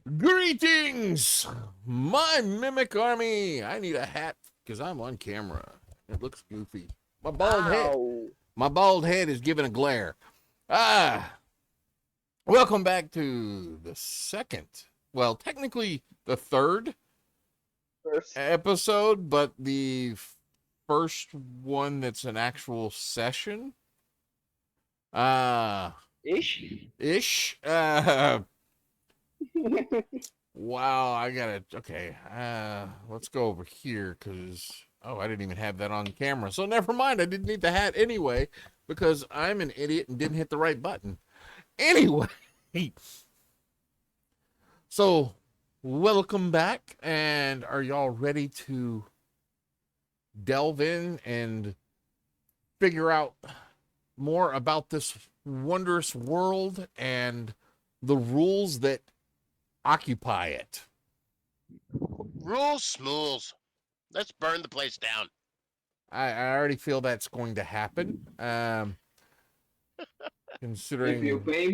Greetings, my mimic army. I need a hat because I'm on camera. It looks goofy. My bald head. Ow. My bald head is giving a glare. Welcome back to the second, well, technically the third First. episode, but the first one that's an actual session. Ish. Ish. Wow, I gotta. Okay, let's go over here because I didn't even have that on camera. So never mind. I didn't need the hat anyway because I'm an idiot and didn't hit the right button. Anyway, so welcome back, and are y'all ready to delve in and figure out more about this wondrous world and the rules that occupy it? Rules, smools. Let's burn the place down. I already feel that's going to happen. Considering If you pay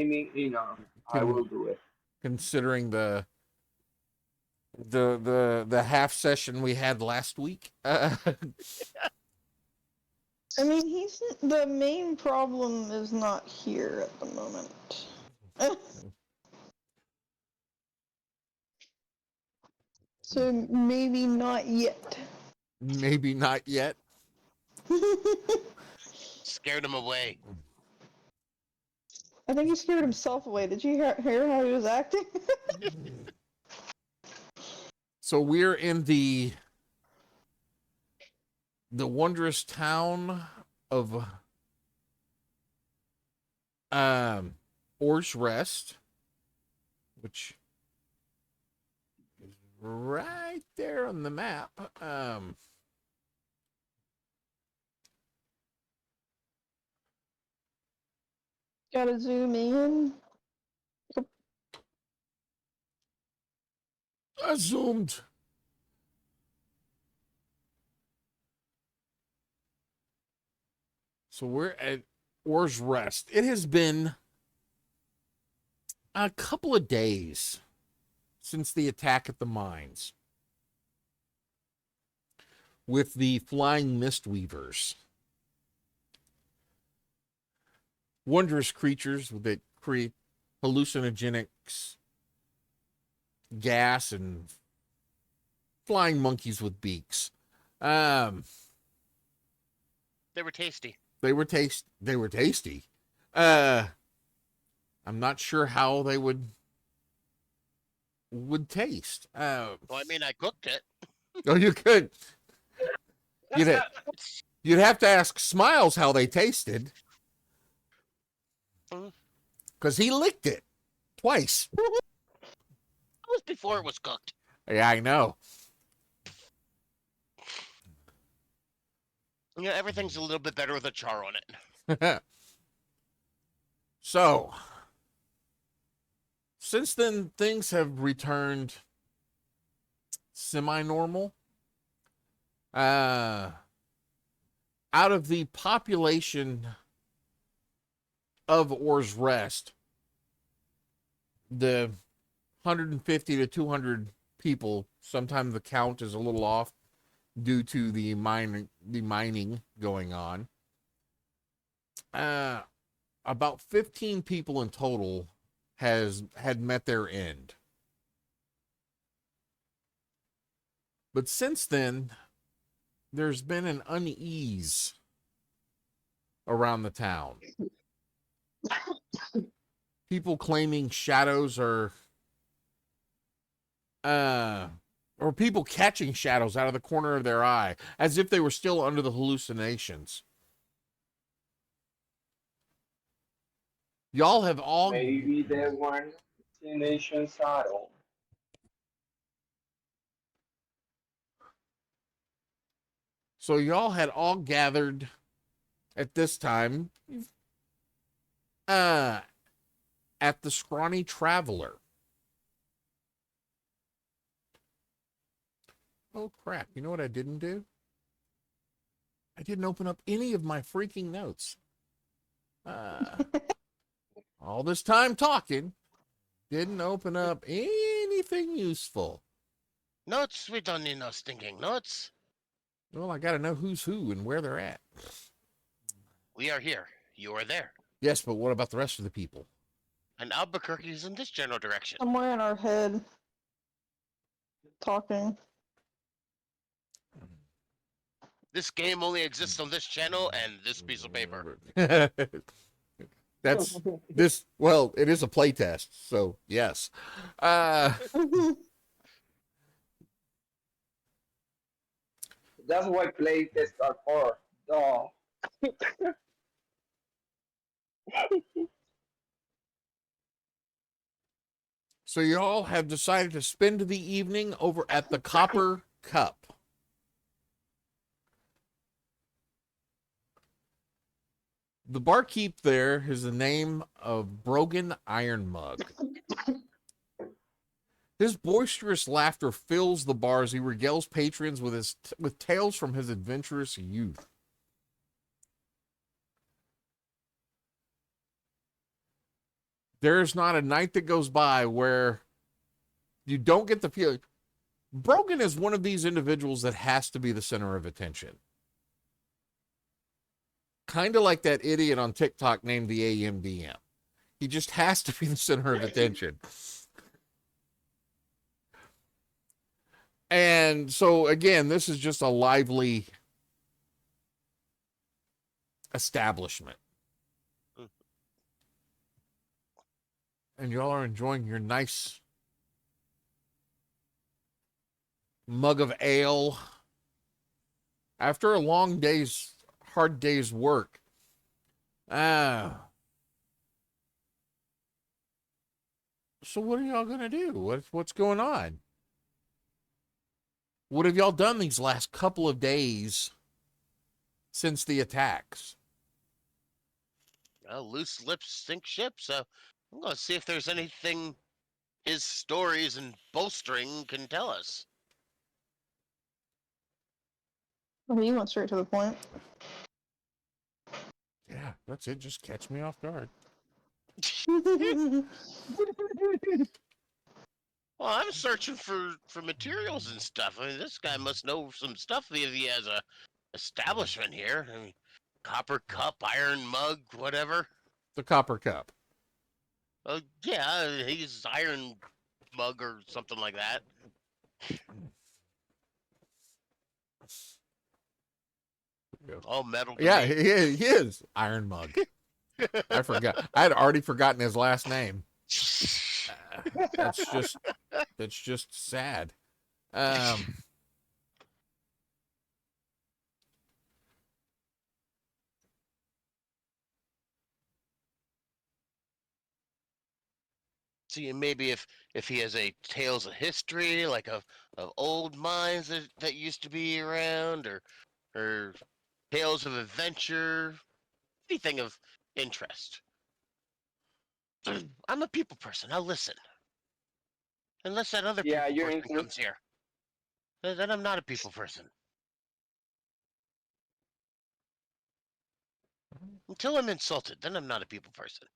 me enough, I will do it. considering the half session we had last week. I mean, the main problem is not here at the moment. So maybe not yet. Maybe not yet. Scared him away. I think he scared himself away. Did you hear how he was acting? So we're in the wondrous town of Or's Rest, which is right there on the map. Gotta zoom in. I zoomed. So we're at Or's Rest. It has been a couple of days since the attack at the mines with the flying mistweavers. Wondrous creatures that create hallucinogenics, gas, and flying monkeys with beaks. They were tasty. They were tasty. I'm not sure how they would taste. Well, I mean, I cooked it. Oh, you could. You'd have to ask Smiles how they tasted, because he licked it twice. That was before it was cooked. Yeah, I know. You know, everything's a little bit better with a char on it. So, since then, things have returned semi-normal. Out of the population of Or's Rest, the 150 to 200 people, sometimes the count is a little off due to the mining going on. About 15 people in total had met their end. But since then, there's been an unease around the town. People claiming shadows or people catching shadows out of the corner of their eye, as if they were still under the hallucinations. Y'all have all... Maybe there weren't destinations at all. So y'all had all gathered at this time at the Scrawny Traveler. Oh, crap. You know what I didn't do? I didn't open up any of my freaking notes. All this time talking, Didn't open up anything useful. Notes? We don't need no stinking notes. Well, I got to know who's who and where they're at. We are here. You are there. Yes, but what about the rest of the people? And Albuquerque's in this general direction. Somewhere in our head, talking. This game only exists on this channel and this piece of paper. That's this. Well, it is a playtest, so yes. That's why playtests are for. Oh, So you all have decided to spend the evening over at the Copper Cup. The barkeep there is the name of Brogan Ironmug. His boisterous laughter fills the bar as he regales patrons with tales from his adventurous youth. There's not a night that goes by where you don't get the feeling. Brogan is one of these individuals that has to be the center of attention. Kind of like that idiot on TikTok named the AMDM. He just has to be the center of attention. And so, again, this is just a lively establishment. And y'all are enjoying your nice mug of ale. After a hard day's work. So what are y'all going to do? What's going on? What have y'all done these last couple of days since the attacks? Well, loose lips sink ships, so I'm going to see if there's anything his stories and bolstering can tell us. Okay, you went straight to the point. Yeah, that's it. Just catch me off guard. Well, I'm searching for materials and stuff. I mean, this guy must know some stuff if he has a establishment here. I mean, copper cup, iron mug, whatever. The Copper Cup. Oh, yeah, he's iron mug or something like that. All metal. Yeah, he is. Iron Mug. I forgot. I had already forgotten his last name. That's just sad. See, maybe if he has a tales of history, like of old mines that used to be around, or tales of adventure, anything of interest. I'm a people person. I'll listen. Unless that other yeah, people you're person into. comes here, then I'm not a people person. Until I'm insulted, then I'm not a people person.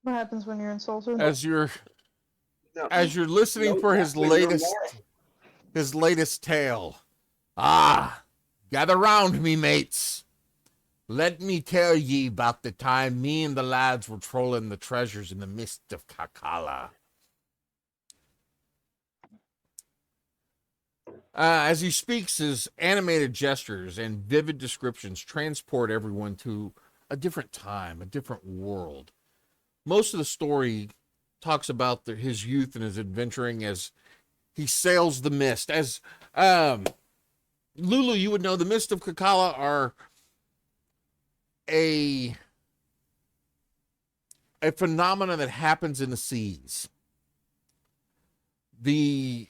What happens when you're insulted? as you're No, listening for his when you're latest tale. Gather round me, mates. Let me tell ye about the time me and the lads were trolling the treasures in the mist of Kakala. As he speaks, his animated gestures and vivid descriptions transport everyone to a different time, a different world. Most of the story talks about his youth and his adventuring as he sails the mist. As Lulu, you would know the mist of Kakala are a phenomenon that happens in the seas. The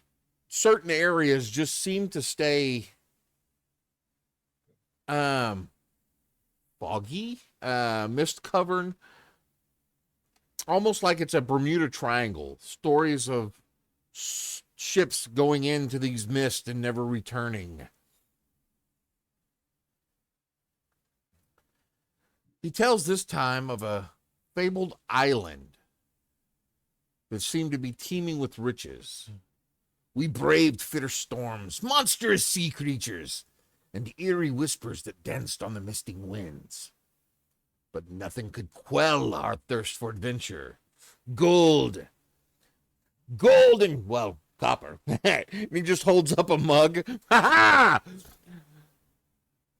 certain areas just seem to stay foggy, mist covered, almost like it's a Bermuda Triangle. Stories of ships going into these mists and never returning. He tells this time of a fabled island that seemed to be teeming with riches. We braved fitter storms, monstrous sea creatures, and eerie whispers that danced on the misting winds. But nothing could quell our thirst for adventure. Gold. Gold and, well, copper. And he just holds up a mug. Ha ha!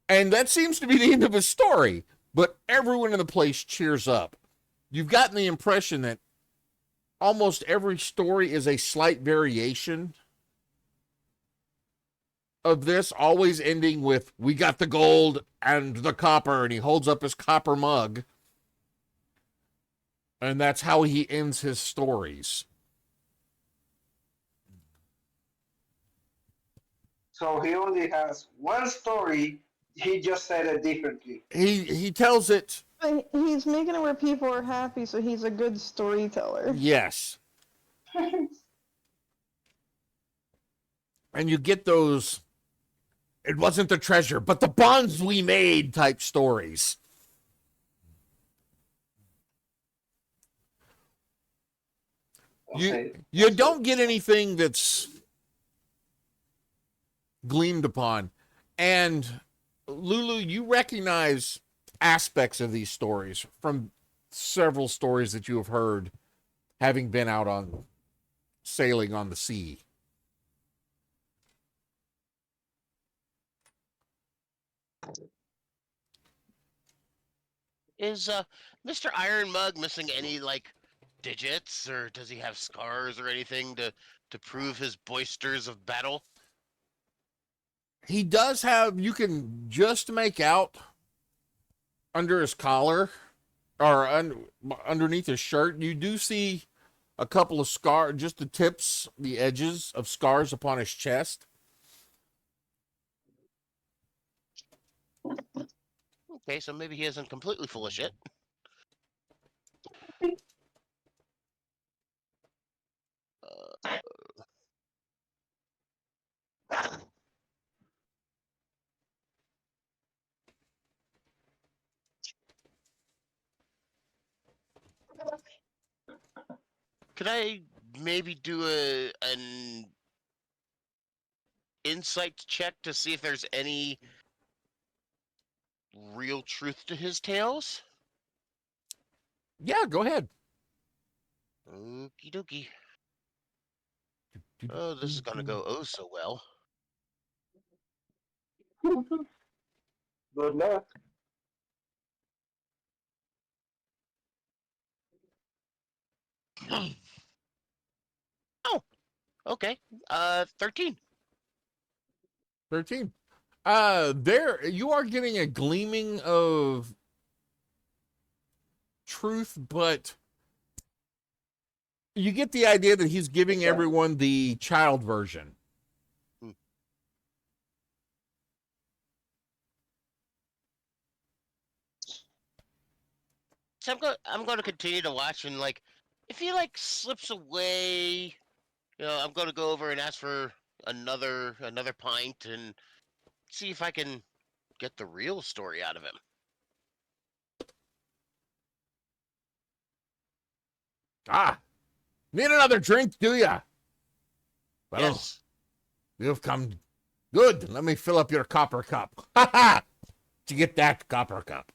And that seems to be the end of his story. But everyone in the place cheers up. You've gotten the impression that almost every story is a slight variation of this, always ending with, we got the gold and the copper, and he holds up his copper mug. And that's how he ends his stories. So he only has one story. He just said it differently. He tells it, But he's making it where people are happy, so he's a good storyteller. yes. And you get those, it wasn't the treasure, but the bonds we made type stories. You don't get anything that's gleamed upon. And Lulu, you recognize aspects of these stories from several stories that you have heard having been out on sailing on the sea. Is Mr. Iron Mug missing any like digits, or does he have scars or anything to prove his boisters of battle? He does have, you can just make out under his collar or underneath his shirt, you do see a couple of scars, just the tips, the edges of scars upon his chest. Okay, so maybe he isn't completely full of shit. Could I maybe do an insight check to see if there's any real truth to his tales? Yeah, go ahead. Okie dokie. Oh, this is gonna go oh so well. Good luck. Oh, okay. 13. 13. There, you are getting a gleaming of truth, but you get the idea that he's giving everyone the child version. So I'm going to continue to watch, and like, if he like slips away, I'm going to go over and ask for another pint and see if I can get the real story out of him. Ah, need another drink, do ya? Well, Yes. you've come good. Let me fill up your copper cup. Ha ha! To get that copper cup.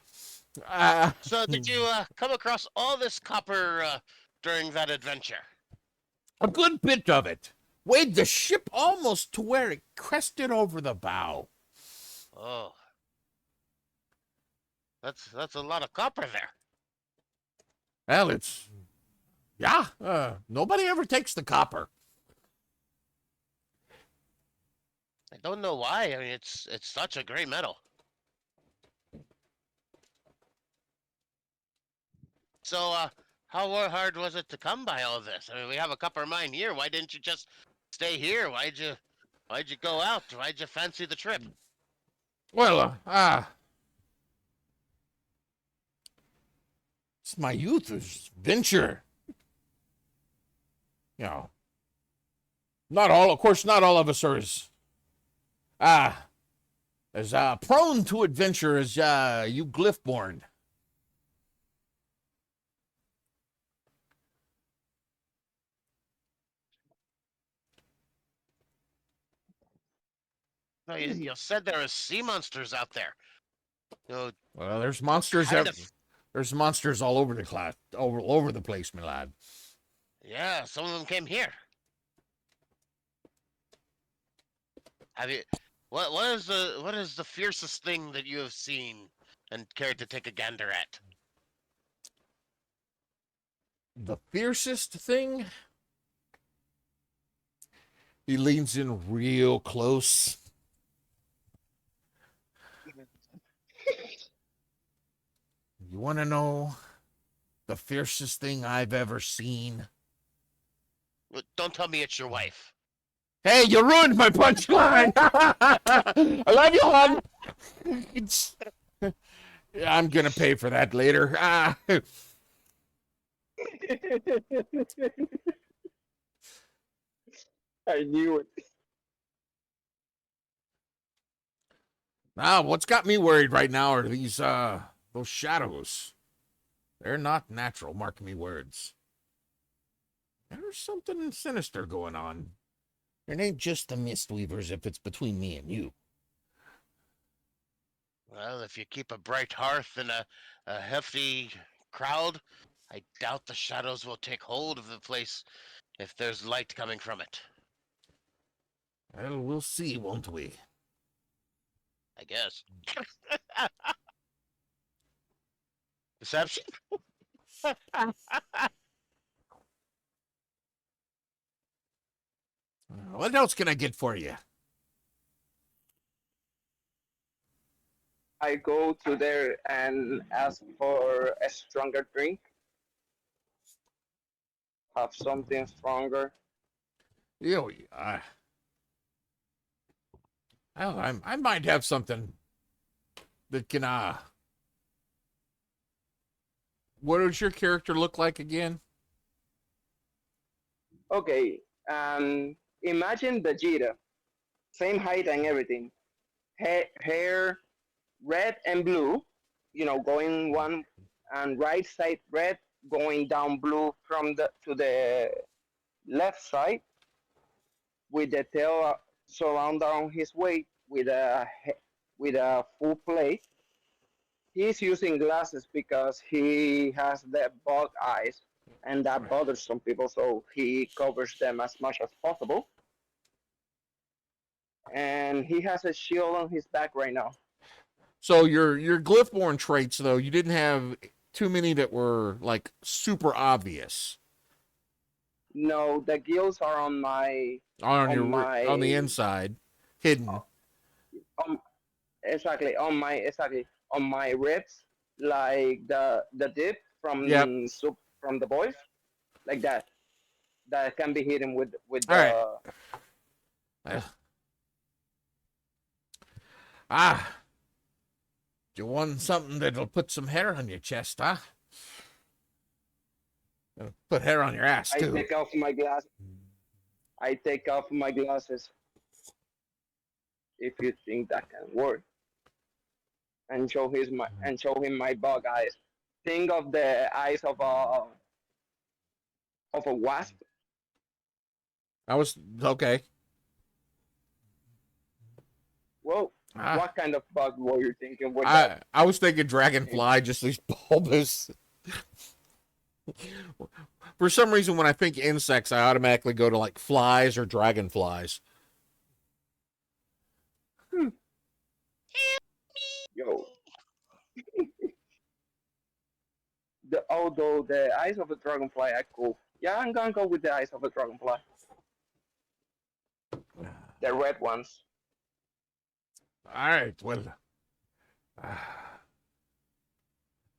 So did you come across all this copper during that adventure? A good bit of it. Weighed the ship almost to where it crested over the bow. Oh, that's a lot of copper there. Well, yeah, nobody ever takes the copper. I don't know why. I mean, it's such a great metal. So, how hard was it to come by all this? I mean, we have a copper mine here. Why didn't you just stay here? Why'd you go out? Why'd you fancy the trip? Well, it's my youth, it's venture. You know, not all of us are as prone to adventure as you GlyphBorn. No, you said there are sea monsters out there. You know, Well, there's what monsters. kind of? There's monsters all over the class, all over the place, my lad. Yeah, some of them came here. Have you? What is the fiercest thing that you have seen and cared to take a gander at? The fiercest thing. He leans in real close. You want to know the fiercest thing I've ever seen? Don't tell me it's your wife. Hey, you ruined my punchline. I love you, hon. It's, I'm gonna pay for that later. I knew it. What's got me worried right now are those shadows. They're not natural. Mark me words. There's something sinister going on. It ain't just the Mistweavers if it's between me and you. Well, if you keep a bright hearth and a hefty crowd, I doubt the shadows will take hold of the place if there's light coming from it. Well, we'll see, won't we? I guess. Deception? What else can I get for you? I go to there and ask for a stronger drink. Have something stronger. You, I might have something that can, what does your character look like again? Okay, imagine Vegeta, same height and everything. Hair red and blue, going one and right side red, going down blue from the to the left side, with the tail surround on his weight with a full plate. He's using glasses because he has the bug eyes, and that bothers some people, so he covers them as much as possible. And he has a shield on his back right now. So your GlyphBorn traits, though, you didn't have too many that were like super obvious. No, the gills are on my On the inside, hidden. on on my ribs, like the dip Yep. from soup from the boys, like that. That can be hidden with All right. the. Ah, you want something that'll put some hair on your chest, huh? It'll put hair on your ass I too. take off my glasses. I take off my glasses. If you think that can work, and show him my bug eyes. Think of the eyes of a wasp. I was okay. Well, Ah, what kind of bug were you thinking with that? I was thinking dragonfly, just these bulbous. For some reason, when I think insects, I automatically go to like flies or dragonflies. Yo, although the eyes of a dragonfly are cool. Yeah, I'm gonna go with the eyes of a dragonfly. The red ones. All right, well,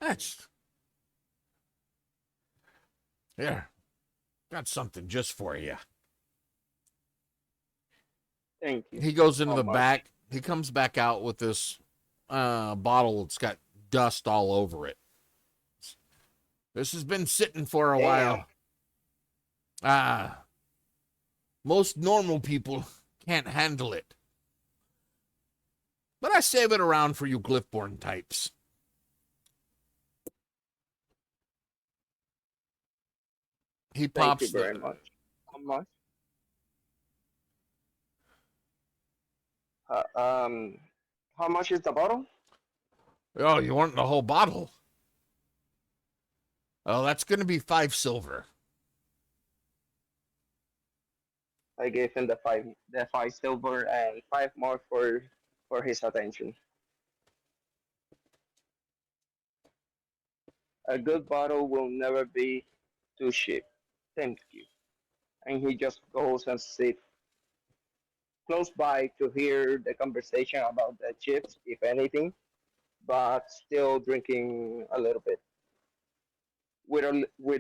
that's here. Got something just for you. Thank you. He goes into How the much? back. He comes back out with this bottle that's got dust all over it. This has been sitting for a while. Most normal people can't handle it. But I save it around for you GlyphBorn types. He Thank pops you very much. How much? How much is the bottle? Oh, you want the whole bottle? Oh, that's going to be 5 silver. I gave him the five silver and five more for his attention. A good bottle will never be too cheap. Thank you. And he just goes and sits close by to hear the conversation about the chips, if anything, but still drinking a little bit with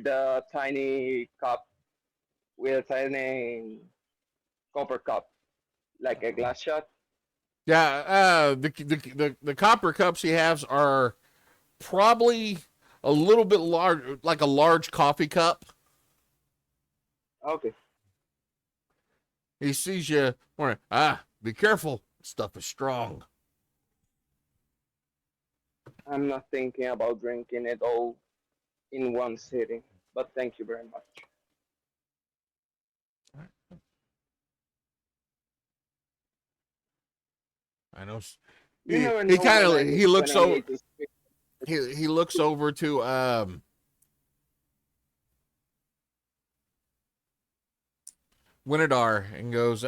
a tiny cup, with a tiny copper cup, like a glass shot. Yeah, the copper cups he has are probably a little bit large, like a large coffee cup. Okay, He sees you. Be careful. Stuff is strong. I'm not thinking about drinking it all in one sitting, but thank you very much. I know. You He never he know kind when of I he when looks I over. need to speak. He looks over to Winidar and goes,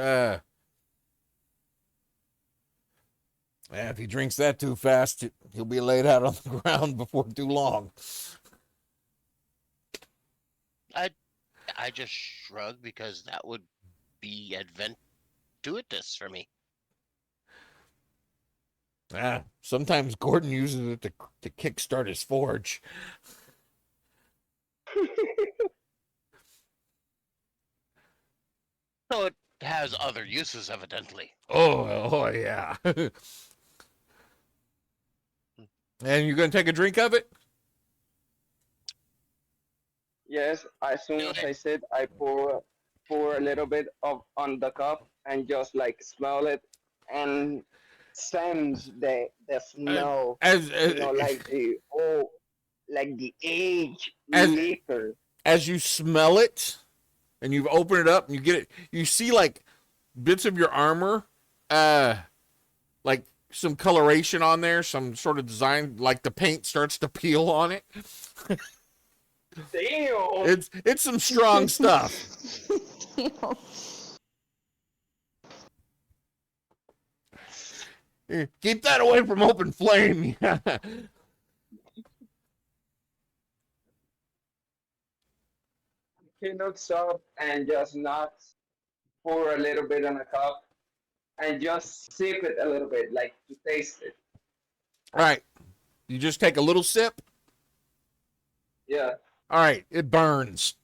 if he drinks that too fast, he'll be laid out on the ground before too long. I just shrug because that would be adventurous for me. Sometimes Gordon uses it to kickstart his forge. So it has other uses, evidently. Oh yeah. And you're gonna take a drink of it? Yes, as soon Do as it. I said, I pour a little bit of on the cup and just like smell it and sense the smell, As like like the aged as liquor. as you smell it, and you've opened it up, and you get it, you see like bits of your armor, like some coloration on there, some sort of design, like the paint starts to peel on it. Damn. It's some strong stuff. Keep that away from open flame. He looks up and just knocks, pour a little bit in a cup, and just sip it a little bit, like to taste it. All right, you just take a little sip. Yeah. All right, it burns.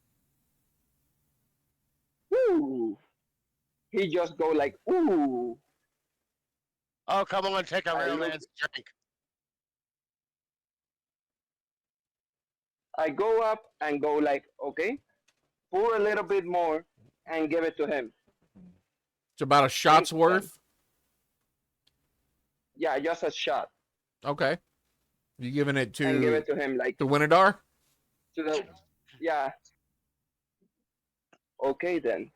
Woo. He just go like, ooh. Oh, come on, take a I real look. man's drink. I go up and go like, okay, pour a little bit more and give it to him. It's about a shot's Thanks, then. worth. Yeah, just a shot Okay, you giving it and give to it to him like Winidar? to the. Yeah. Okay then.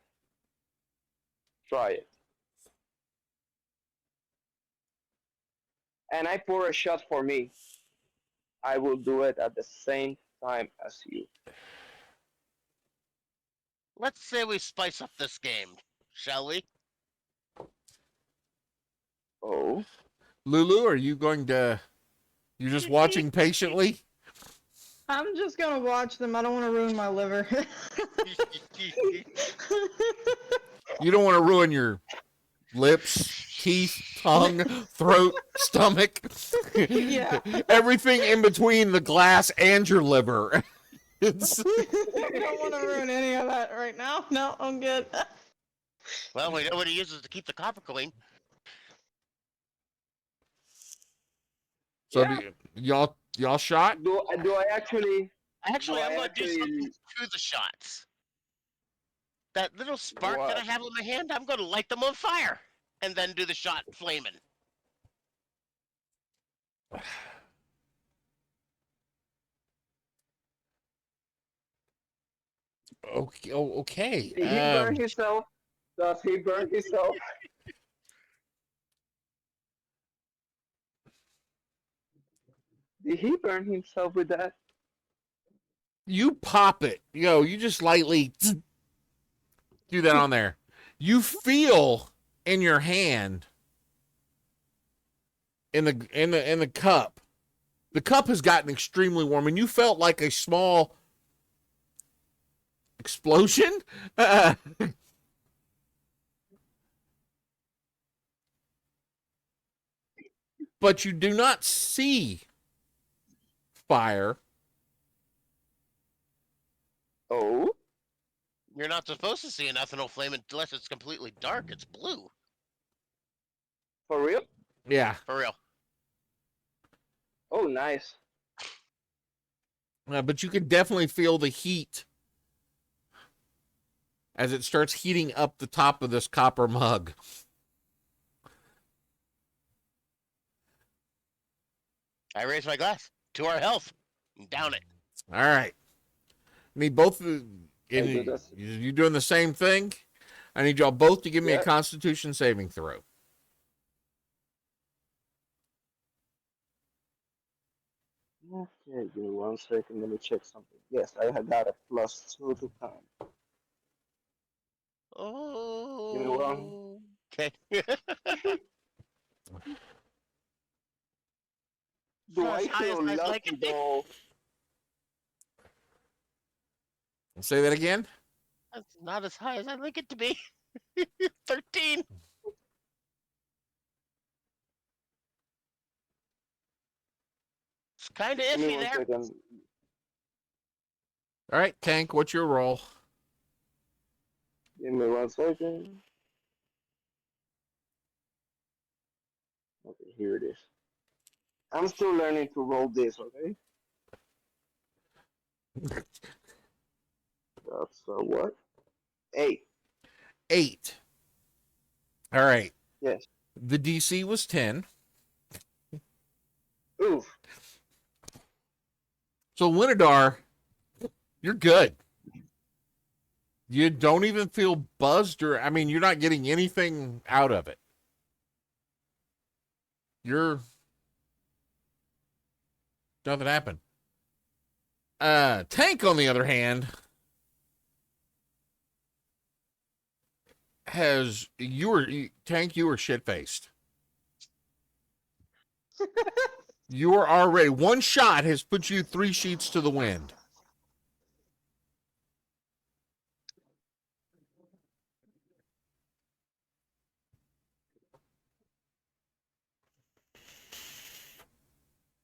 Try it. And I pour a shot for me. I will do it at the same time as you. Let's say we spice up this game, shall we? Oh. Lulu, are you going to? You're just watching patiently. I'm just gonna watch them. I don't want to ruin my liver. You don't want to ruin your lips, teeth, tongue, throat, stomach, Yeah. everything in between the glass and your liver. It's I don't want to ruin any of that right now. No, I'm good. Well, we know what he uses to keep the copper clean. so Yeah. y'all shot. Do I actually Actually, I'm I going to do something actually to the shots. That little spark that I what? have on my hand, I'm going to light them on fire and then do the shot flaming. Okay. Okay. Did he burn himself? Does he burn himself? Did he burn himself with that? You pop it. You just lightly do that on there. You feel in your hand in the cup. The cup has gotten extremely warm, and you felt like a small explosion. But you do not see fire. Oh, You're not supposed to see an ethanol flame unless it's completely dark. It's blue. for real? Yeah. For real. Oh, nice. But you can definitely feel the heat as it starts heating up the top of this copper mug. I raise my glass to our health and down it. All right. I need both. That's- You doing the same thing? I need y'all both to give me a Yeah. Constitution saving throw. Okay, give me 1 second. Let me check something. Yes, I have got a +2 to con. Oh. Give me one. Okay. Do Not I as high as feel I'd like lucky it. though? Say that again. That's not as high as I'd like it to be. 13. It's kind of Give me iffy one there. second. All right, Tank. What's your roll? Give me 1 second. Okay, here it is. I'm still learning to roll this, okay? That's what? 8. 8. All right. Yes. The DC was 10. Oof. So Winodar, you're good. You don't even feel buzzed you're not getting anything out of it. Nothing happened. Tank, on the other hand, Tank, you were shit-faced. You are already, one shot has put you 3 sheets to the wind.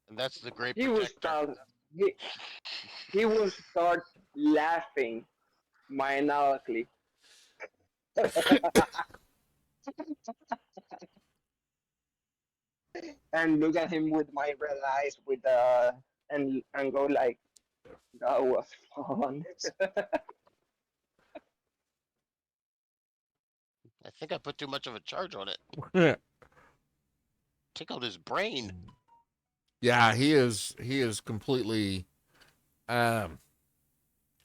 And that's the great He will protector. start. He, he will start laughing maniacally. And look at him with my red eyes and go like, that was fun. I think I put too much of a charge on it. Take out his brain. Yeah, he is completely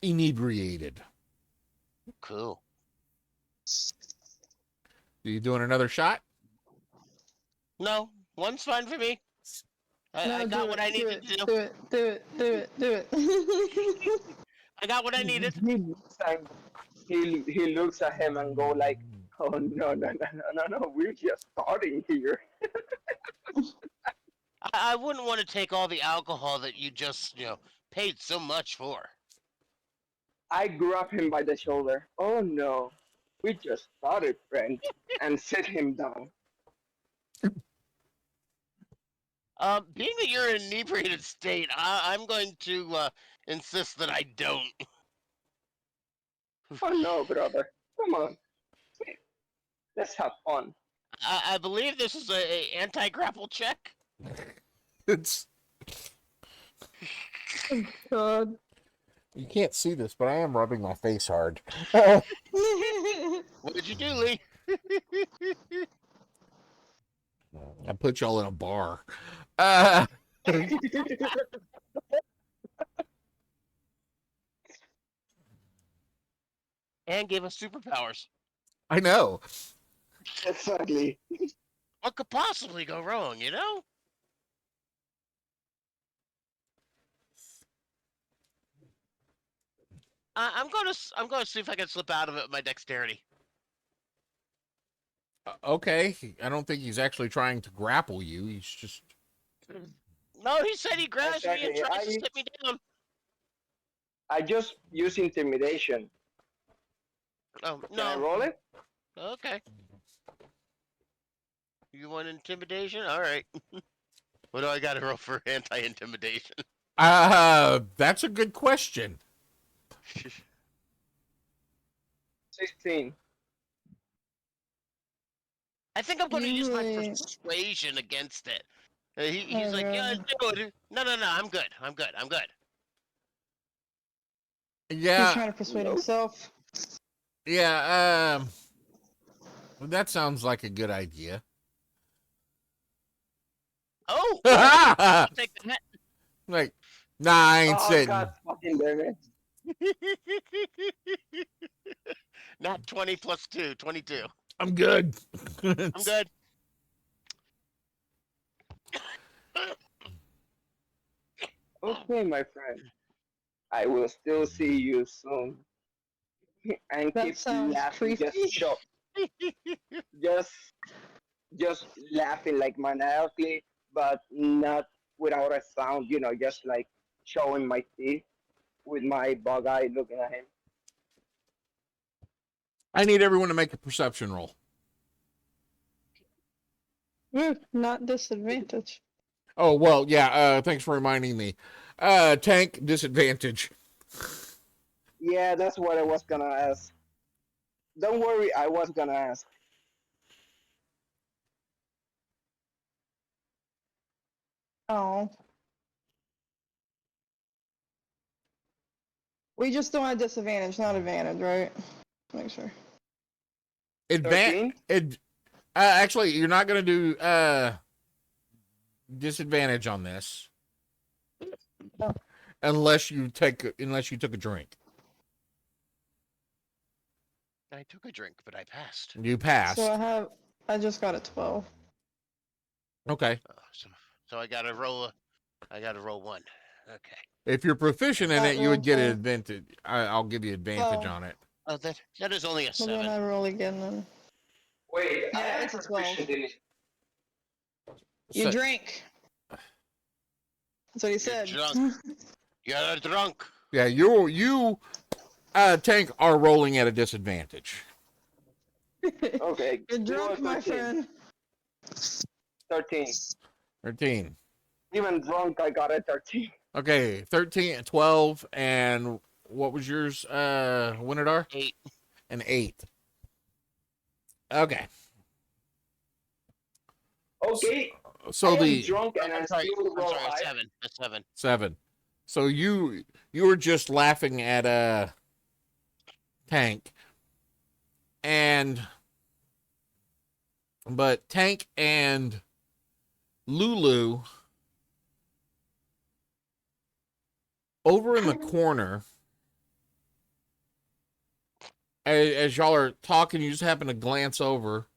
inebriated. Cool. Are you doing another shot? No, one's fine for me. I got what I needed to do. Do it. I got what I needed. He looks he looks at him and go like, oh no, we're just starting here. I wouldn't want to take all the alcohol that you just, paid so much for. I grab him by the shoulder. Oh no, we just started, friend, and sit him down. Being that you're in an inebriated state, I'm going to insist that I don't. Oh no, brother, come on, let's have fun. I believe this is a anti-grapple check. It's God. You can't see this, but I am rubbing my face hard. What did you do, Lee? I put y'all in a bar. And gave us superpowers. I know. Exactly. What could possibly go wrong, I'm gonna see if I can slip out of it with my dexterity. Okay, I don't think he's actually trying to grapple you. He's just. No, he said he grabs me and Exactly. tries to sit me down. I just use intimidation. Oh Can I no. roll it? Okay. You want intimidation? All right. What do I got to roll for anti-intimidation? That's a good question. 16. I think I'm going to use my Usually- persuasion against it. He's Oh, like, yeah, God. do it. No, I'm good. I'm good. I'm good. He's Yeah, trying to persuade Nope. himself. yeah. That sounds like a good idea. Oh, I'll like, take that. nah, I ain't Oh, sitting. God fucking damn it. Not 20 plus 2, 22. I'm good. I'm good. Okay, my friend. I will still see you soon. And That keep sounds laughing, creepy. just, just laughing like maniacally, but not without a sound. Just like showing my teeth with my bug eye looking at him. I need everyone to make a perception roll. Ooh, not disadvantage. Oh, well, yeah, thanks for reminding me. Tank, disadvantage. Yeah, that's what I was gonna ask. Don't worry, I was gonna ask. Oh. We just don't have disadvantage, not advantage, right? Make sure. 13? Actually, you're not going to do disadvantage on this. Oh. Unless you took a drink. I took a drink, but I passed. You passed. So I just got a 12. Okay. So I got to roll one. Okay. If you're proficient in That it, you would get an roll advantage. I'll give you advantage Oh. on it. Oh, that is only a Well, then 7. I roll again then. Wait, I Yeah, am it's a 12. proficient in it. You So- drink. That's what he said. drunk. You're drunk. Yeah, you Tank are rolling at a disadvantage. Okay. You're drunk, roll my 13. friend. 13. 13. Even drunk, I got a 13. Okay, 13, 12, and what was yours, Winadar? 8. An 8. Okay. Okay, So I am the drunk and I'm I sorry. still I'm roll sorry. high. A 7. 7. So you were just laughing at Tank. But Tank and Lulu over in the corner, as y'all are talking, you just happen to glance over,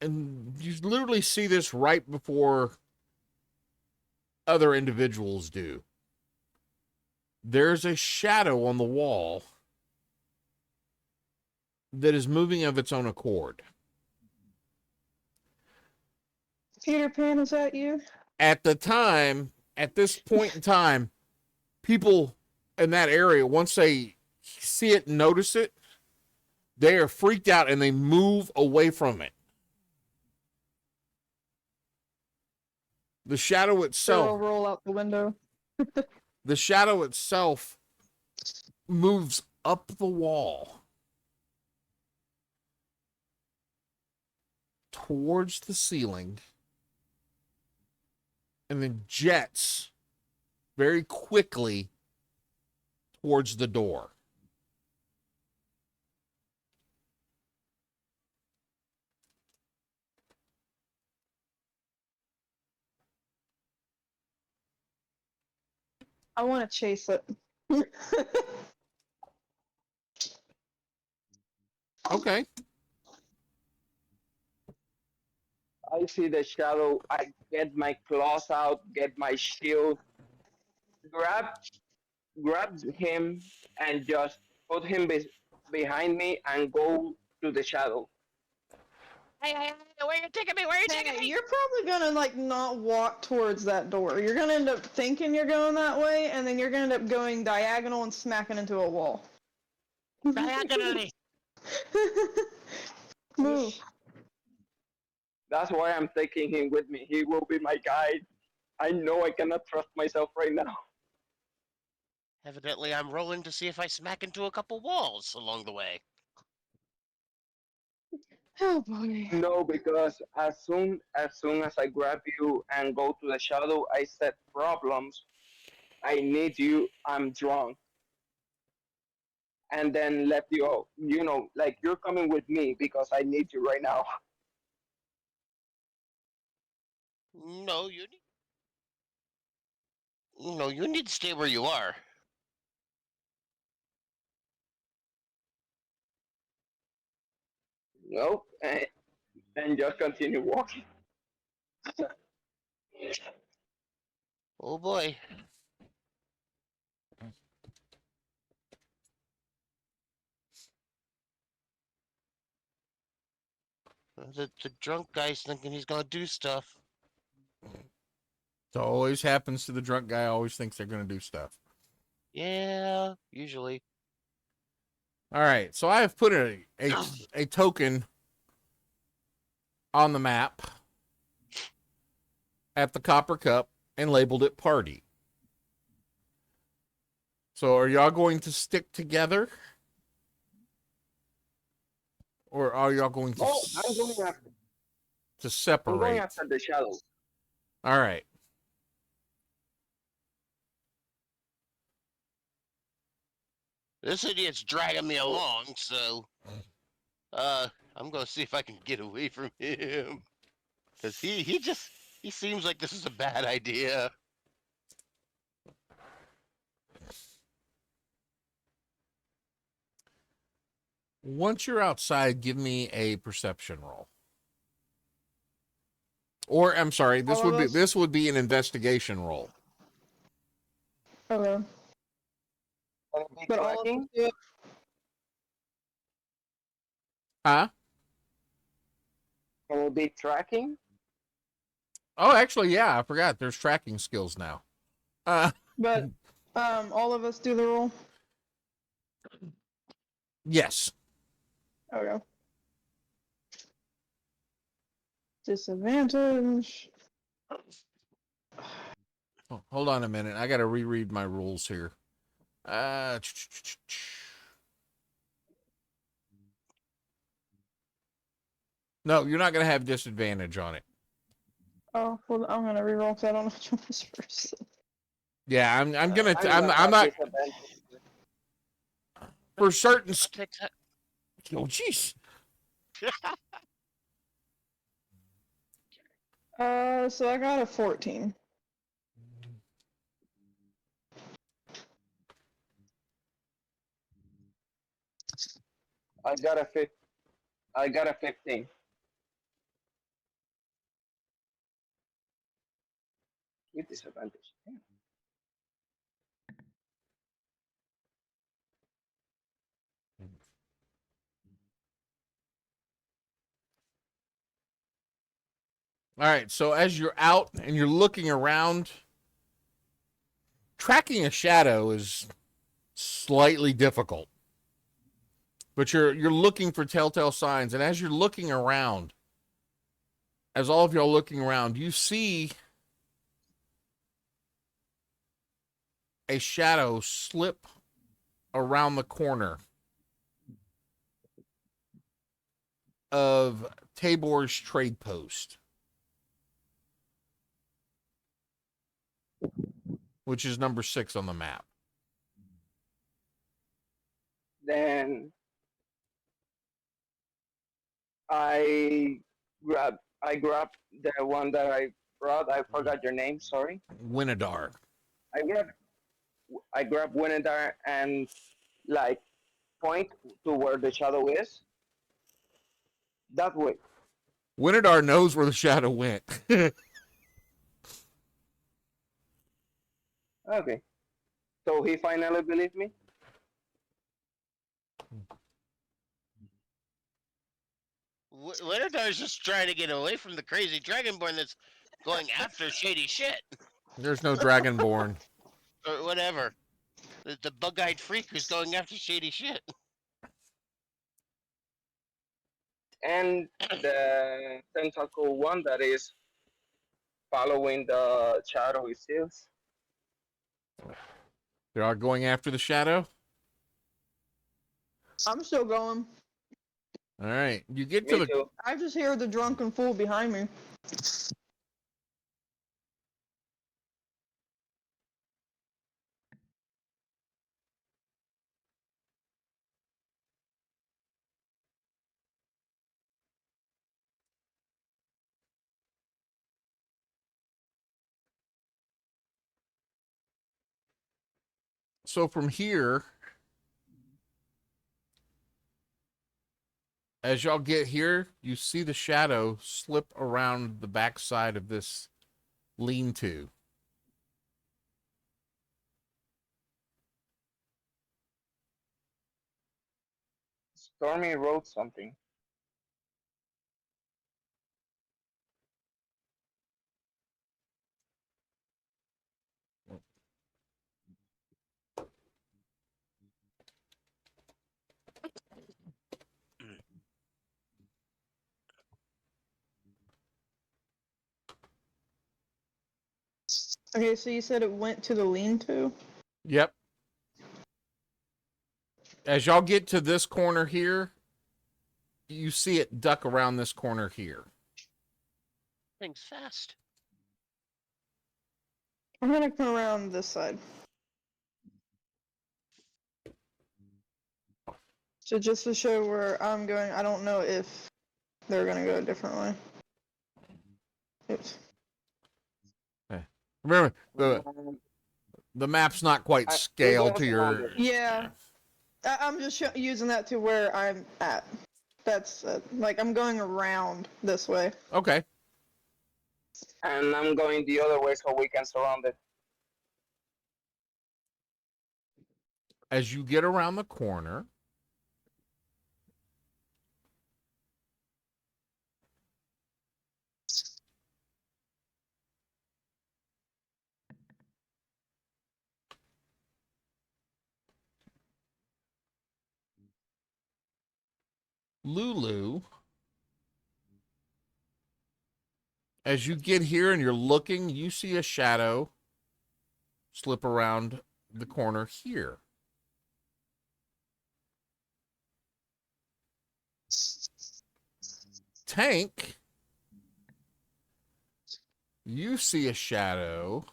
and you literally see this right before other individuals do. There's a shadow on the wall that is moving of its own accord. Peter Pan, is that you? At this point in time, people in that area, once they see it and notice it, they are freaked out and they move away from it. The shadow It'll itself, roll out the window. moves up the wall towards the ceiling and then jets very quickly towards the door. I want to chase it. Okay. I see the shadow. I get my claws out, get my shield, grab grab him and just put him behind me and go to the shadow. Hey, where you taking me? Where you taking Hey, me? you're probably gonna like not walk towards that door. You're gonna end up thinking you're going that way, and then you're gonna end up going diagonal and smacking into a wall. Diagonally. Move. That's why I'm taking him with me. He will be my guide. I know I cannot trust myself right now. Evidently, I'm rolling to see if I smack into a couple walls along the way. Oh boy. No, because as soon as I grab you and go to the shadow, I said problems. I need you. I'm drunk. And then let you out. You know, like you're coming with me because I need you right now. No, you need to stay where you are. Nope. And just continue walking. Oh boy. The drunk guy's thinking he's gonna do stuff. It always happens to the drunk guy. Always thinks they're going to do stuff. Yeah, usually. All right, so I have put a token on the map at the Copper Cup and labeled it Party. So are y'all going to stick together? Or are y'all going to, Oh, I'm going after. to I'm separate? going after the shadow. All right. This idiot's dragging me along, so I'm gonna see if I can get away from him. Cause he seems like this is a bad idea. Once you're outside, give me a perception roll. Or I'm sorry, this would be an investigation roll. Okay. Can it be But all of us tracking? do it. Huh? Can it be tracking? Oh, actually, yeah, I forgot. There's tracking skills now. But all of us do the roll. Yes. Okay. Disadvantage. Oh, hold on a minute. I got to reread my rules here. No, you're not going to have disadvantage on it. Oh, well, I'm gonna reroll because I don't know which one was first. Yeah, I'm gonna. I'm gonna I'm have not disadvantage. for certain. Take that. Oh, jeez. So I got a 14. I got a 15. With disadvantage. Damn. All right. So as you're out and you're looking around, tracking a shadow is slightly difficult. But you're looking for telltale signs, and as you're looking around, as all of y'all looking around, you see a shadow slip around the corner of Tabor's trade post, which is number 6 on the map. Then I grab the one that I brought. I forgot your name. Sorry. Winadar. I grab Winadar and like point to where the shadow is. That way. Winadar knows where the shadow went. Okay. So So he finally believed me. Wintertime's just trying to get away from the crazy Dragonborn that's going after shady shit There's no Dragonborn. or whatever. The bug-eyed freak who's going after shady shit. And the tentacle one that is following the shadowy seals. They are going after the shadow. I'm still going. All right, you get to Me the. too. I just hear the drunken fool behind me. So from here, as y'all get here, you see the shadow slip around the backside of this lean-to. Stormy wrote something. Okay, so you said it went to the lean-to? Yep. As y'all get to this corner here, you see it duck around this corner here. Things fast. I'm gonna come around this side. So just to show where I'm going, I don't know if they're gonna go a different way. Oops. Remember, Um, the map's not quite we scaled go to your. surrounded. Yeah, I'm just using that to where I'm at. That's like I'm going around this way. Okay. And I'm going the other way so we can surround it. As you get around the corner, Lulu, as you get here and you're looking, you see a shadow slip around the corner here. Tank, you see a shadow.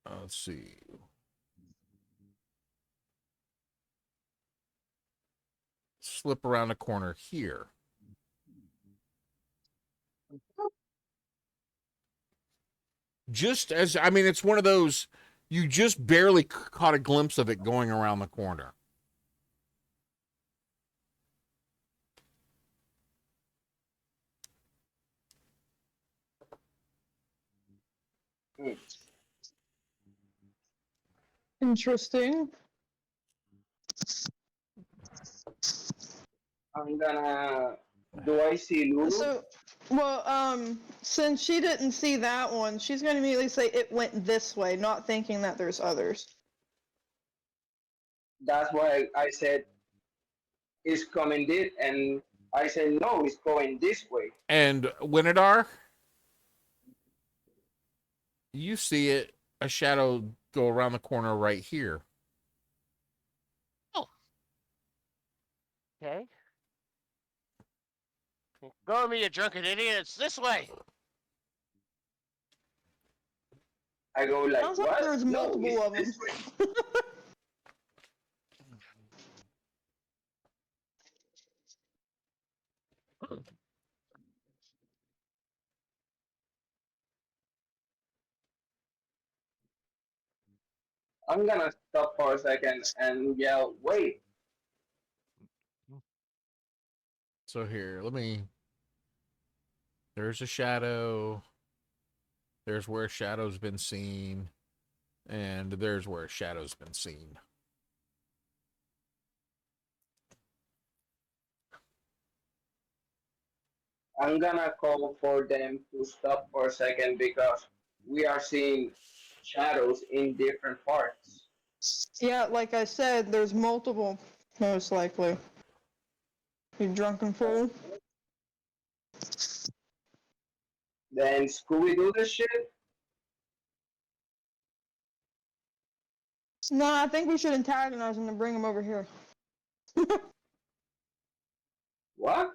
Let's see. Slip around the corner here. Just as, I mean, it's one of those, you just barely caught a glimpse of it going around the corner. Hmm. Interesting. I'm gonna. Do I see Lulu? So, well, since she didn't see that one, she's gonna immediately say it went this way, not thinking that there's others. That's why I said it's coming this, and I said no, it's going this way. And Winidar, you see it, a shadow go around the corner right here. Oh. Okay. Go with me, you drunken idiot. It's this way. I go like, Sounds like what? there's No, multiple it's of them. this way. I'm gonna stop for a second and yell, wait. So here, there's a shadow. There's where a shadow's been seen. And there's where a shadow's been seen. I'm gonna call for them to stop for a second because we are seeing shadows in different parts. Yeah, like I said, there's multiple, most likely. You drunken fool. Then Scooby Doo the shit. No, I think we should antagonize him and bring him over here. What?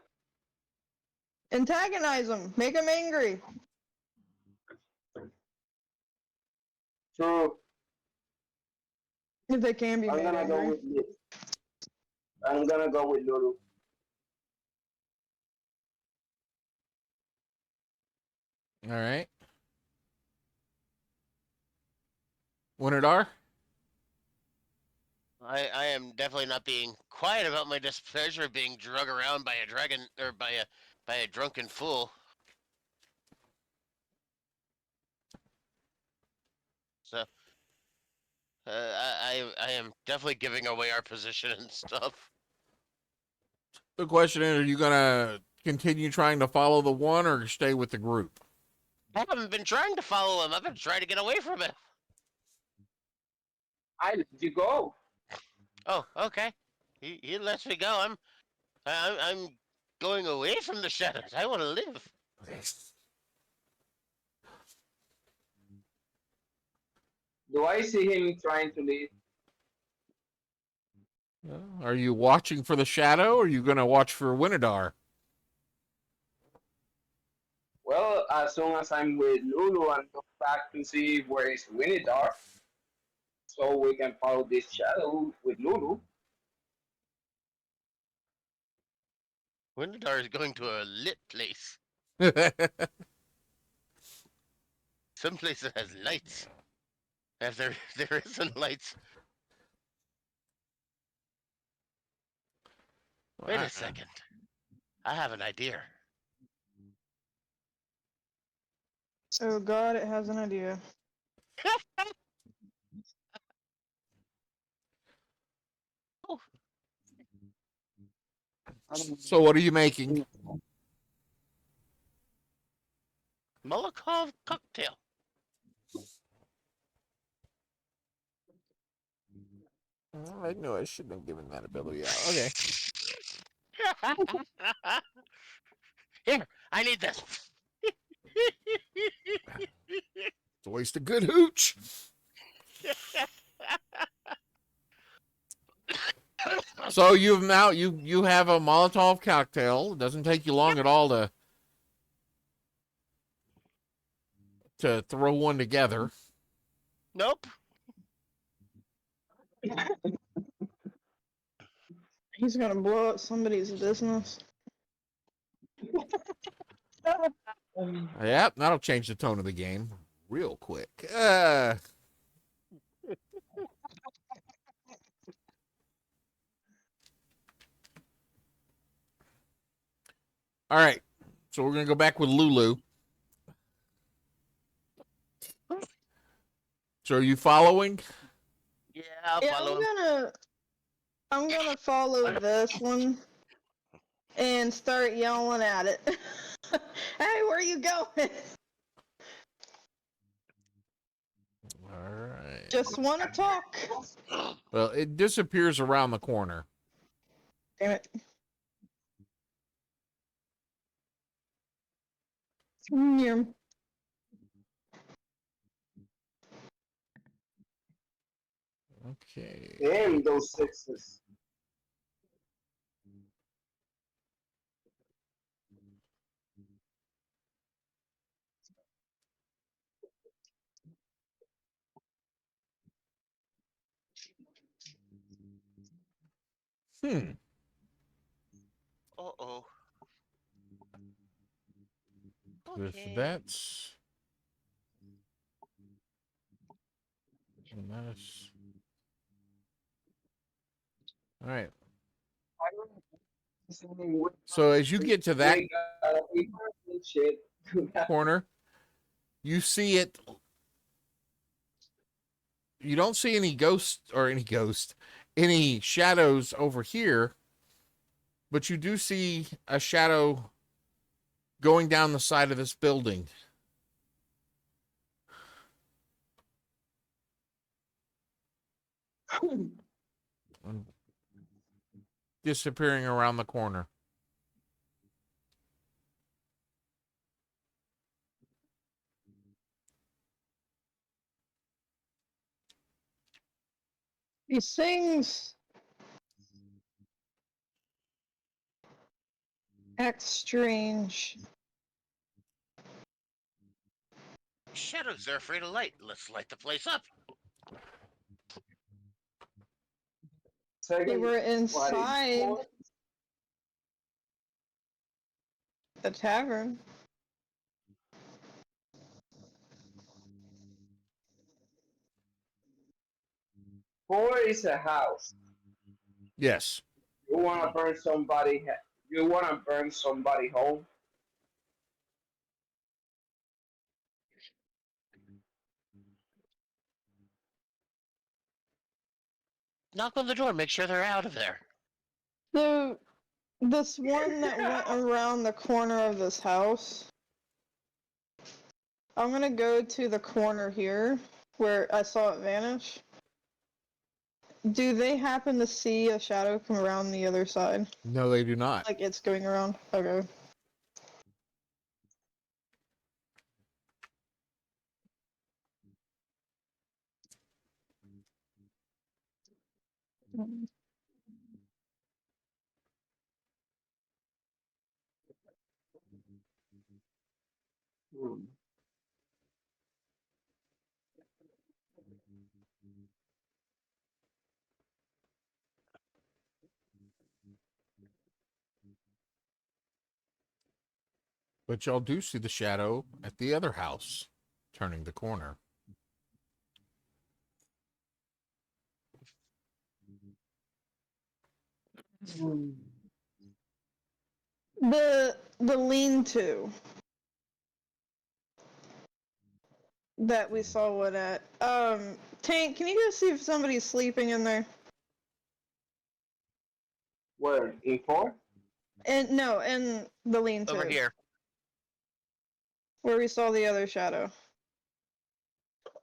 Antagonize him. Make him angry. True. If they can be I'm made gonna go angry. with I'm gonna go with Lulu. All right. Winodar? I am definitely not being quiet about my displeasure of being drug around by a dragon or by a drunken fool. So I am definitely giving away our position and stuff. The question is, are you going to continue trying to follow the one or stay with the group? I haven't been trying to follow him. I've been trying to get away from him. I let you go. Oh, okay. He lets me go. I'm going away from the shadows. I want to live. Do I see him trying to leave? Are you watching for the shadow or are you going to watch for Winodar? Well, as soon as I'm with Lulu and go back to see where is Winidar, so we can follow this shadow with Lulu. Windadar is going to a lit place. Some place that has lights. If there isn't lights. Wait a second. I have an idea. Oh god, it has an idea. So what are you making? Molotov cocktail. Oh, I knew I shouldn't have given that ability out. Okay. Here, I need this. It's a waste of good hooch. So you have a Molotov cocktail. It doesn't take you long at all to throw one together. Nope. He's gonna blow up somebody's business. Yep, that'll change the tone of the game real quick. All right, so we're gonna go back with Lulu. So are you following? Yeah, I'll Yeah, follow him. I'm gonna follow this one and start yelling at it. Hey, where are you going? All right. Just wanna talk. Well, it disappears around the corner. Damn it. Yeah. Okay. Damn those sixes. Hmm. Uh-oh. If Okay. that's nice. All right. So as you get to that corner, you see it you don't see any any shadows over here, but you do see a shadow going down the side of this building. Disappearing around the corner. These things act strange. Shadows are afraid of light. Let's light the place up. They Second, were what is inside four? the tavern. Four is a house. Yes. You wanna burn somebody? You wanna burn somebody home? Knock on the door. Make sure they're out of there. So, this one that went around the corner of this house, I'm gonna go to the corner here where I saw it vanish. Do they happen to see a shadow come around the other side? No, they do not. Like it's going around? Okay. Hmm. But y'all do see the shadow at the other house turning the corner. The lean-to that we saw what at. Tank, can you go see if somebody's sleeping in there? Where in four? And no, in the lean-to. Over here. Where we saw the other shadow.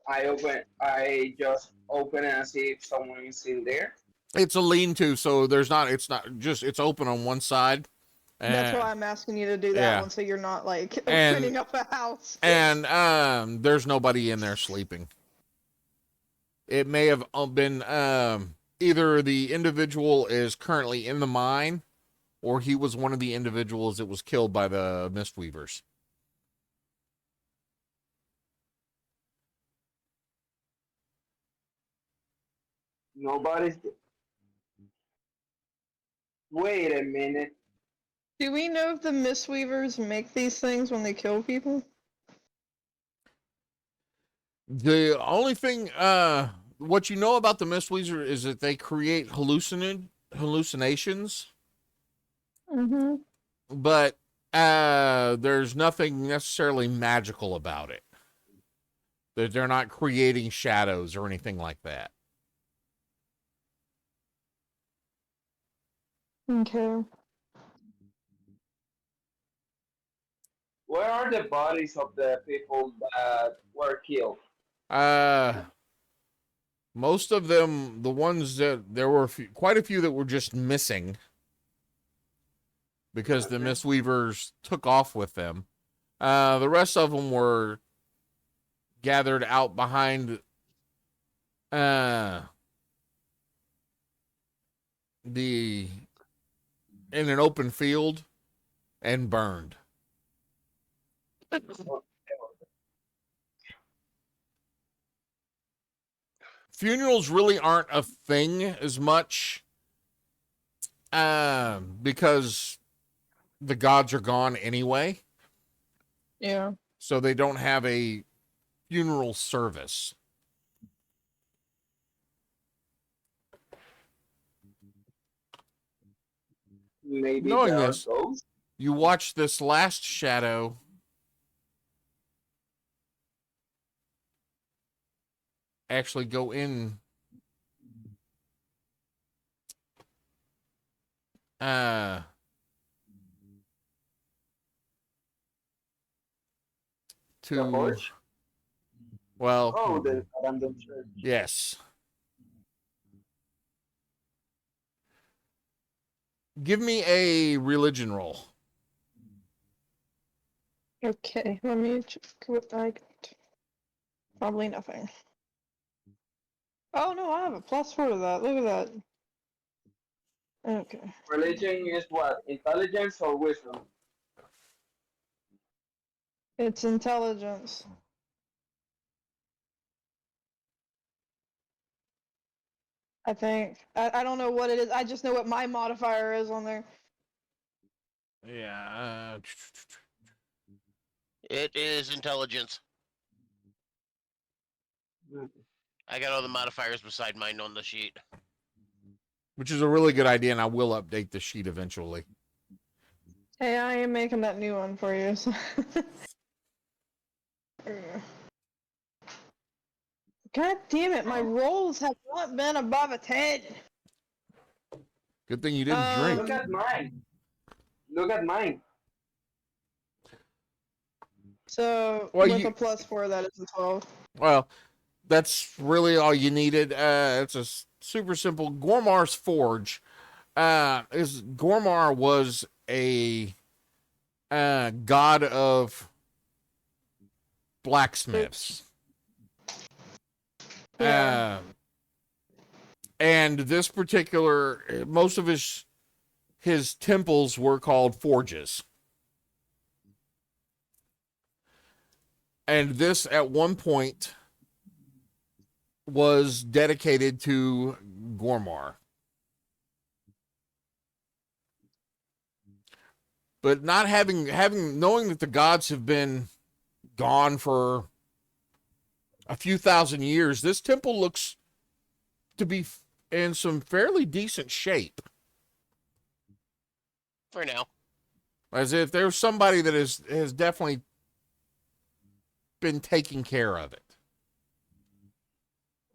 I just open it and see if someone is in there. It's a lean-to, so it's open on one side. That's why I'm asking you to do that yeah. one, so you're not like And- opening up a house. And there's nobody in there sleeping. It may have been either the individual is currently in the mine, or he was one of the individuals that was killed by the Mistweavers. Nobody's. Wait a minute. Do we know if the Mistweavers make these things when they kill people? The only thing, what you know about the Mistweaver is that they create hallucinations, Mm-hmm. but there's nothing necessarily magical about it. They're not creating shadows or anything like that. Okay. Where are the bodies of the people that were killed? Most of them, the ones that there were quite a few that were just missing because the Mistweavers took off with them. The rest of them were gathered out behind in an open field and burned. Funerals really aren't a thing as much because the gods are gone anyway. Yeah. So they don't have a funeral service. Maybe Knowing there are this, ghosts. you watch this last shadow actually go in uh The to porch? well, Oh, the abandoned church. yes. Give me a religion roll. Okay, let me check what I got. Probably nothing. Oh no, I have a +4 to that. Look at that. Okay. Religion is what? Intelligence or wisdom? It's intelligence. I think. I don't know what it is. I just know what my modifier is on there. Yeah. It is intelligence. I got all the modifiers beside mine on the sheet. Which is a really good idea, and I will update the sheet eventually. Hey, I am making that new one for you. So. God damn it, my rolls have not been above a 10. Good thing you didn't drink. Look at mine. Look at mine. So, Well, with you- a +4, that is a 12. Well, that's really all you needed. It's a super simple Gormar's Forge. Gormar was a god of blacksmiths. Yeah. And this particular, most of his temples were called forges. And this, at one point, was dedicated to Gormar. But not knowing that the gods have been gone for a few thousand years, this temple looks to be in some fairly decent shape. For now. As if there's somebody that has definitely been taking care of it.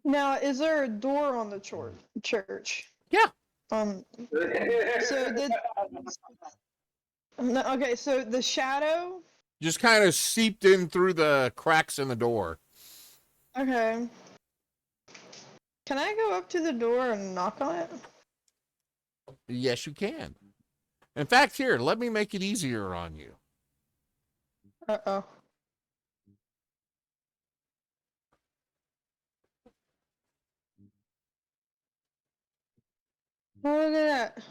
Now, is there a door on the church? Yeah. So did. No, okay, so the shadow. Just kind of seeped in through the cracks in the door. Okay. Can I go up to the door and knock on it? Yes, you can. In fact, here, let me make it easier on you. Uh-oh. Oh, look at that.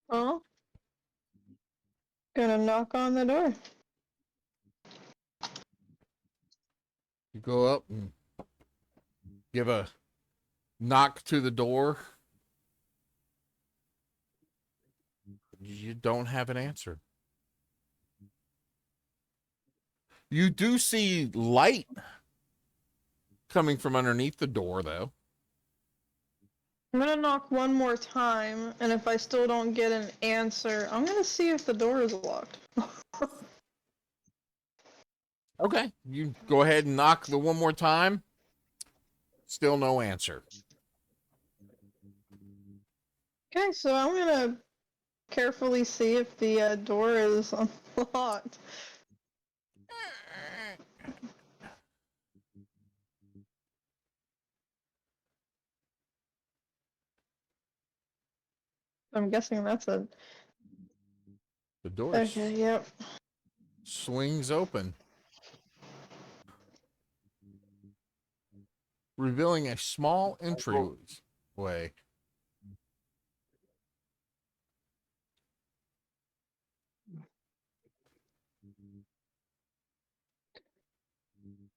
Oh. Gonna knock on the door. You go up and give a knock to the door. You don't have an answer. You do see light coming from underneath the door, though. I'm gonna knock one more time, and if I still don't get an answer, I'm gonna see if the door is locked. Okay. You go ahead and knock the one more time. Still no answer. Okay, so I'm gonna carefully see if the door is unlocked. I'm guessing that's a. The door Okay, yep. swings open, revealing a small entryway.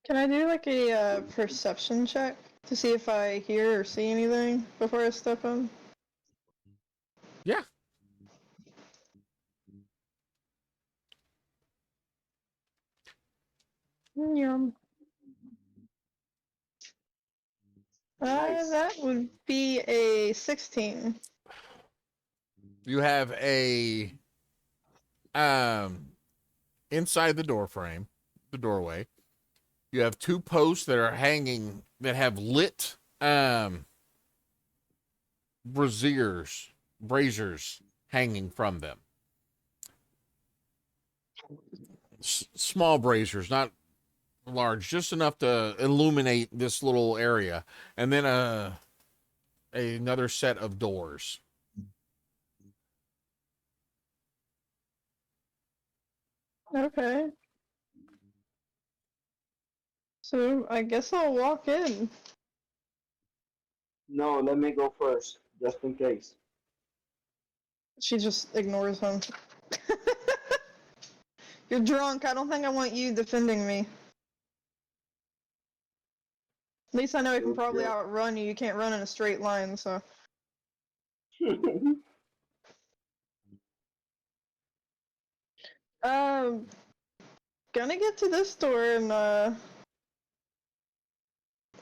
Can I do like a perception check to see if I hear or see anything before I step in? Yeah. Yum. Nice. That would be a 16. You have a inside the door frame, the doorway, you have two posts that are hanging that have lit braziers hanging from them. Small braziers, not large, just enough to illuminate this little area, and then another set of doors. Okay. So I guess I'll walk in. No, let me go first, just in case. She just ignores him. You're drunk. I don't think I want you defending me. At least I know I can probably outrun you. You can't run in a straight line, so. Um, gonna get to this door and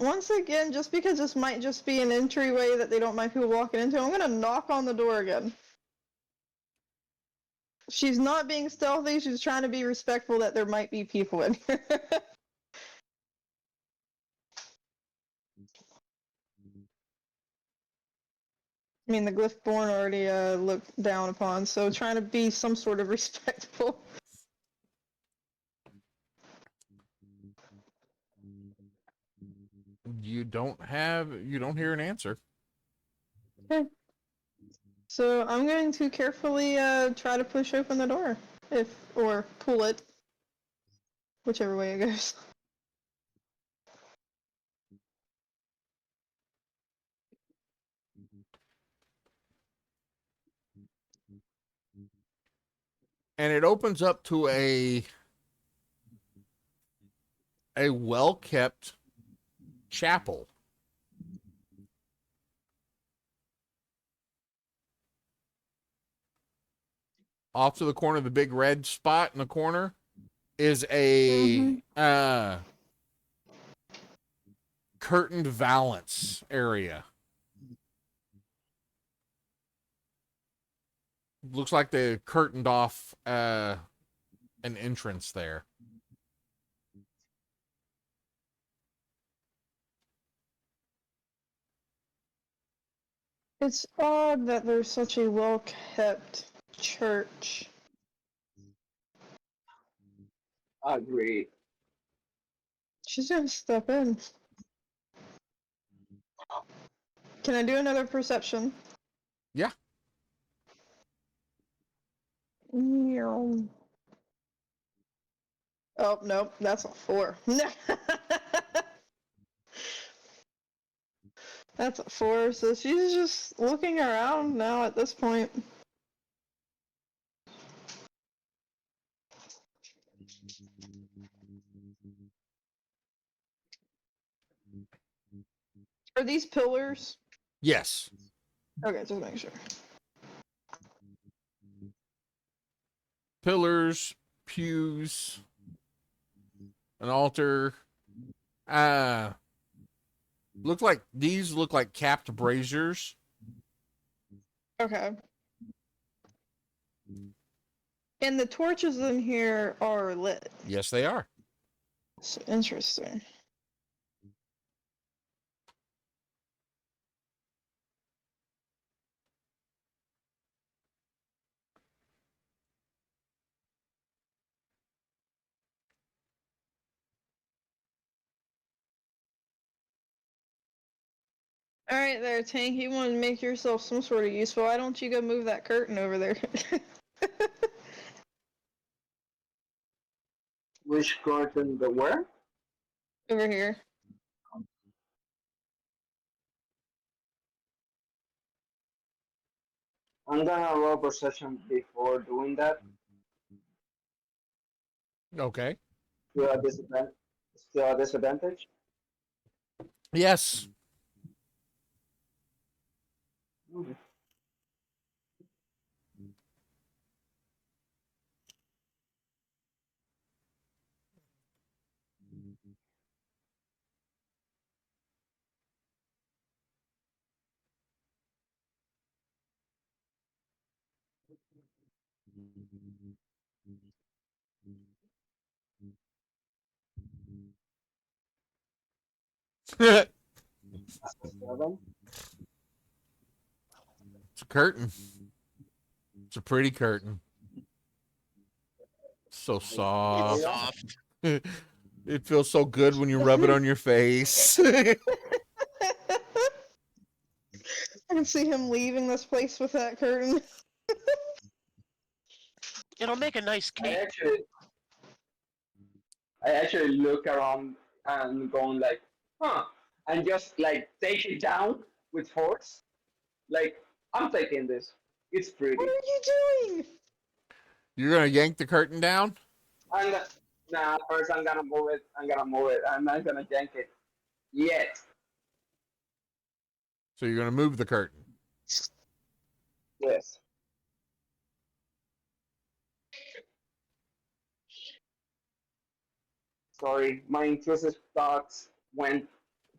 once again, just because this might just be an entryway that they don't mind people walking into, I'm gonna knock on the door again. She's not being stealthy, she's trying to be respectful that there might be people in here. I mean, the GlyphBorn already looked down upon, so trying to be some sort of respectful. You don't hear an answer. Okay. So I'm going to carefully try to push open the door, or pull it, whichever way it goes. And it opens up to a well-kept chapel. Off to the corner, the big red spot in the corner is a curtained valance area. Looks like they curtained off an entrance there. It's odd that there's such a well-kept church. Agreed. She's gonna step in. Can I do another perception? Yeah. Oh, nope, that's a 4. That's a 4, so she's just looking around now at this point. Are these pillars? Yes. Okay, just make sure. Pillars, pews, an altar. These look like capped braziers. Okay. And the torches in here are lit. Yes, they are. So interesting. Alright there, Tank, you want to make yourself some sort of useful. Why don't you go move that curtain over there? Which curtain the where? Over here. I'm gonna roll perception before doing that. Okay. Still a disadvantage. Still a disadvantage. Yes. Okay. It's Seven. a curtain. It's a pretty curtain. So It's soft. soft. It feels so good when you rub it on your face. I can see him leaving this place with that curtain. It'll make a nice I cape. actually, I actually look around and going like, huh, and just like take it down with force. Like I'm taking this. It's What pretty. are you doing? You're gonna yank the curtain down? I'm gonna, nah, first I'm gonna move it. I'm gonna move it. I'm not gonna yank it yet. So you're gonna move the curtain. Yes. Sorry, my intrusive thoughts went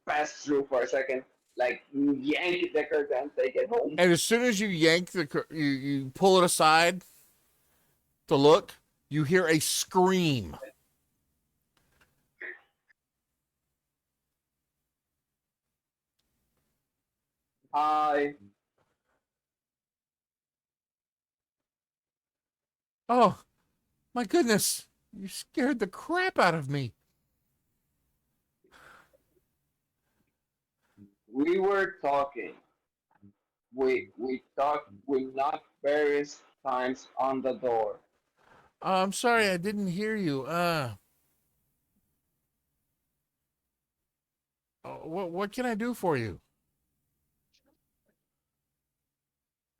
passed through for a second. Like yank the curtain and take it home. And as soon as you yank you pull it aside to look, you hear a scream. I Oh, my goodness. You scared the crap out of me. we were talking. We talked. We knocked various times on the door. I'm sorry, I didn't hear you. What can I do for you?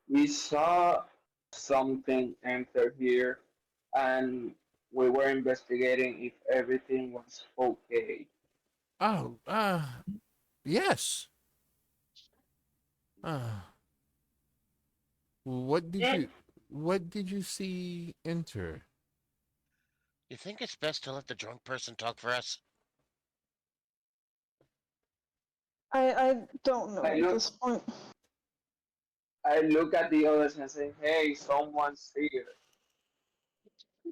We saw something enter here, and we were investigating if everything was okay. Oh, yes. Uh, what did you what did you see enter? You think it's best to let the drunk person talk for us? I don't know I at look. this point. I look at the others and say, "Hey, someone's here."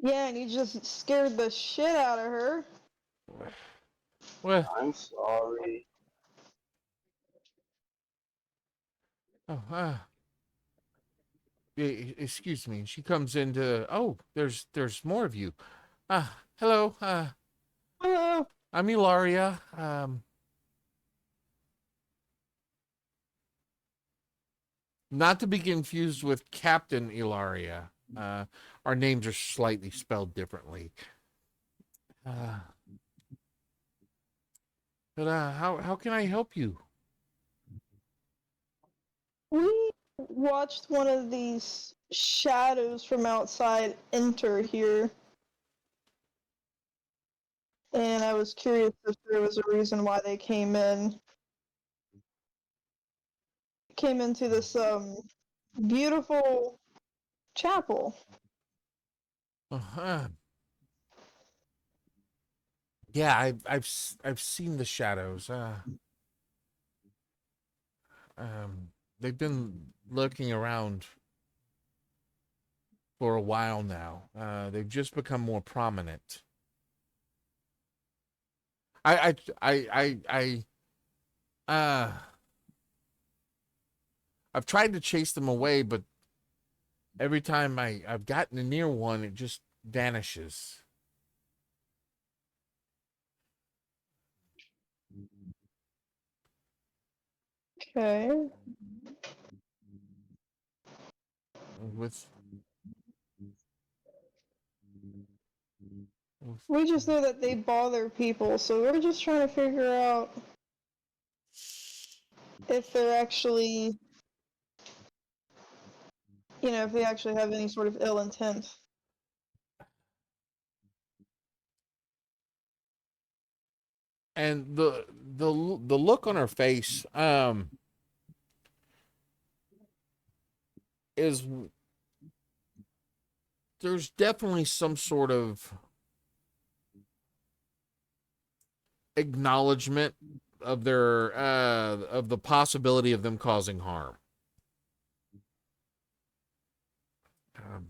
Yeah, and you just scared the shit out of her. Well, I'm sorry. oh, excuse me. She comes into. Oh, there's more of you. Hello. Hello. I'm Ilaria. Not to be confused with Captain Ilaria. Our names are slightly spelled differently. Uh, but how can I help you? We watched one of these shadows from outside enter here, and I was curious if there was a reason why they came in. Came into this beautiful chapel. Uh, yeah, I've seen the shadows. They've been lurking around for a while now. They've just become more prominent. I I I I I've tried to chase them away, but every time I've gotten near one, it just vanishes. Okay. With, We just know that they bother people, so we're just trying to figure out if they're actually, if they actually have any sort of ill intent. and the look on her face is, there's definitely some sort of acknowledgement of their of the possibility of them causing harm. Um,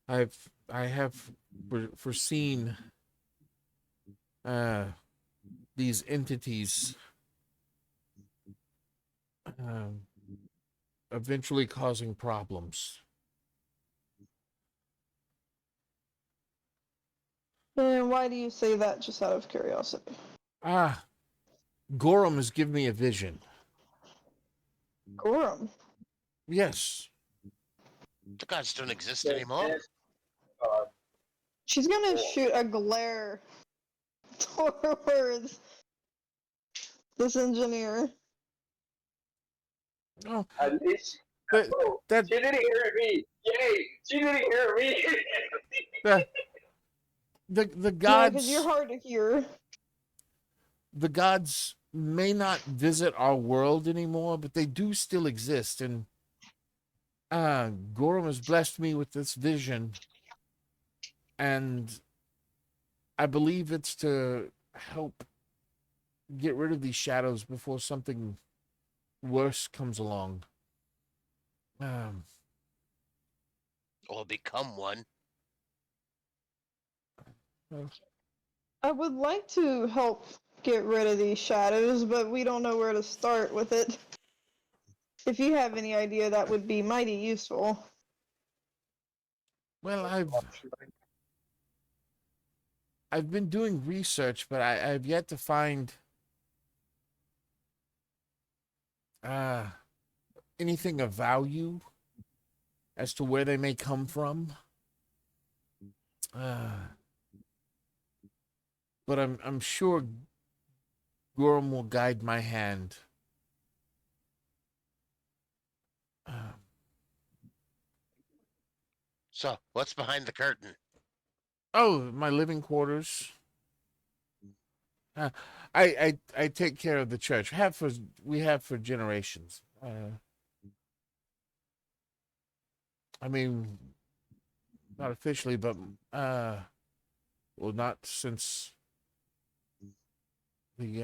I have foreseen these entities um, eventually causing problems. And why do you say that, just out of curiosity? Ah, Gorham has given me a vision. Gorham. Yes. The gods don't exist The anymore. best God. She's gonna shoot a glare towards this engineer. Oh, At least, that oh, that she didn't hear me. Yay! She didn't hear me. the the Yeah, because you're gods hard to hear. the gods may not visit our world anymore, but they do still exist. And Gorham has blessed me with this vision, and I believe it's to help get rid of these shadows before something worse comes along. Um, Or become one. I would like to help get rid of these shadows, but we don't know where to start with it. If you have any idea, that would be mighty useful. well, I've been doing research, but I've yet to find uh, anything of value as to where they may come from. Uh, but I'm sure Gorham will guide my hand. Uh, So, what's behind the curtain? oh, my living quarters. Uh, I take care of the church. We have for generations. I mean, not officially, but well, not since the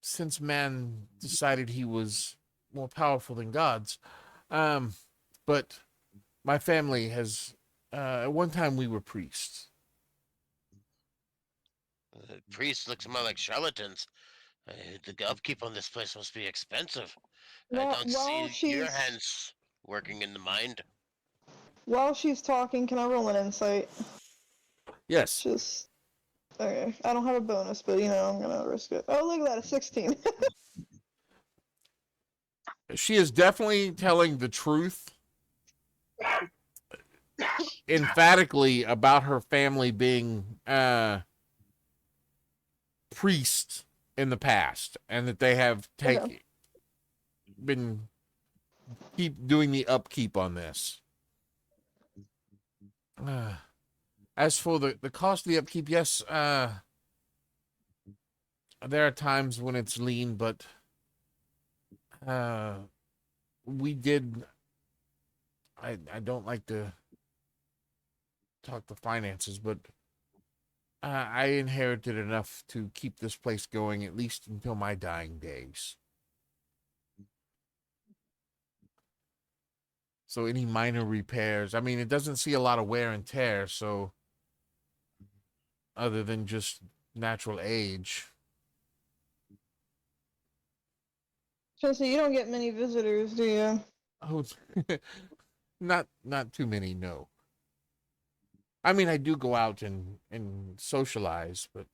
since man decided he was more powerful than gods. Um, but my family has. At one time, we were priests. Priests look more like charlatans. The upkeep on this place must be expensive. I While don't while see your she's hands working in the mind. while she's talking, can I roll an insight? Yes, Just okay. I don't have a bonus, but I'm gonna risk it. Oh, look at that, a 16. she is definitely telling the truth emphatically about her family being priests in the past, and that they have Okay. been keep doing the upkeep on this. As for the cost of the upkeep, yes, there are times when it's lean, but we did. I don't like to talk the finances, but I inherited enough to keep this place going at least until my dying days. So any minor repairs, I mean, it doesn't see a lot of wear and tear, so other than just natural age. Chelsea, you don't get many visitors, do you? Oh, not too many, no. I mean, I do go out and socialize, but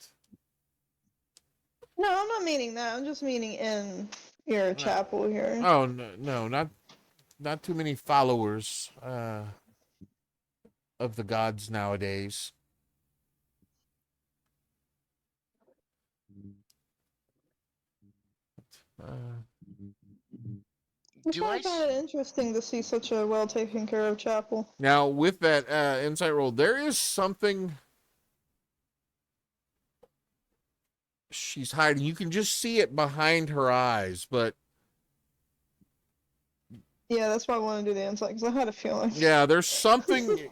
No, I'm not meaning that. I'm just meaning in your no. chapel here. Oh no, not too many followers of the gods nowadays. Uh, Which Do I? I find it interesting to see such a well taken care of chapel. now with that insight roll, there is something she's hiding. You can just see it behind her eyes, but Yeah, that's why I want to do the insight, because I had a feeling. yeah, there's something.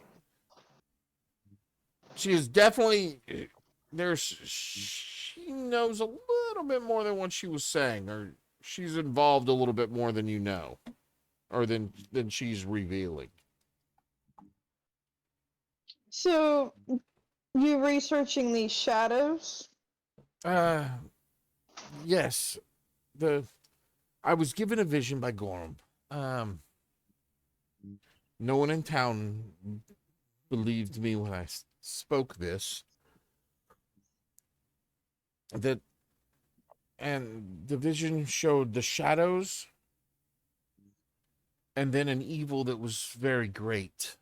She is definitely she knows a little bit more than what she was saying, or she's involved a little bit more than you know. or than she's revealing. So, you researching these shadows? Yes. I was given a vision by Gorham. No one in town believed me when I spoke this. And the vision showed the shadows and then an evil that was very great.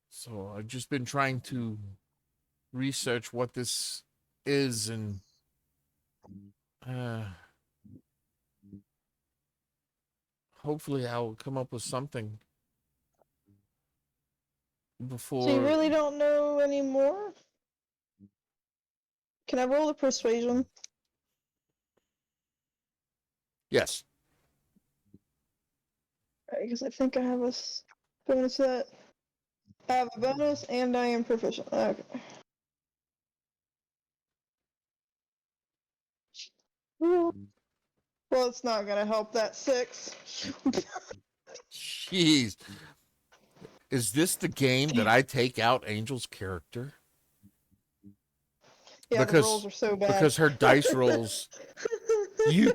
So I've just been trying to research what this is, and hopefully I'll come up with something before. So you really don't know anymore? Can I roll a persuasion? Yes. Because I think I have a bonus to that. I have a bonus and I am proficient. Okay. Well, it's not gonna help that 6. Jeez. Is this the game that I take out Angel's character? Yeah, the rolls are so bad. Because her dice rolls. You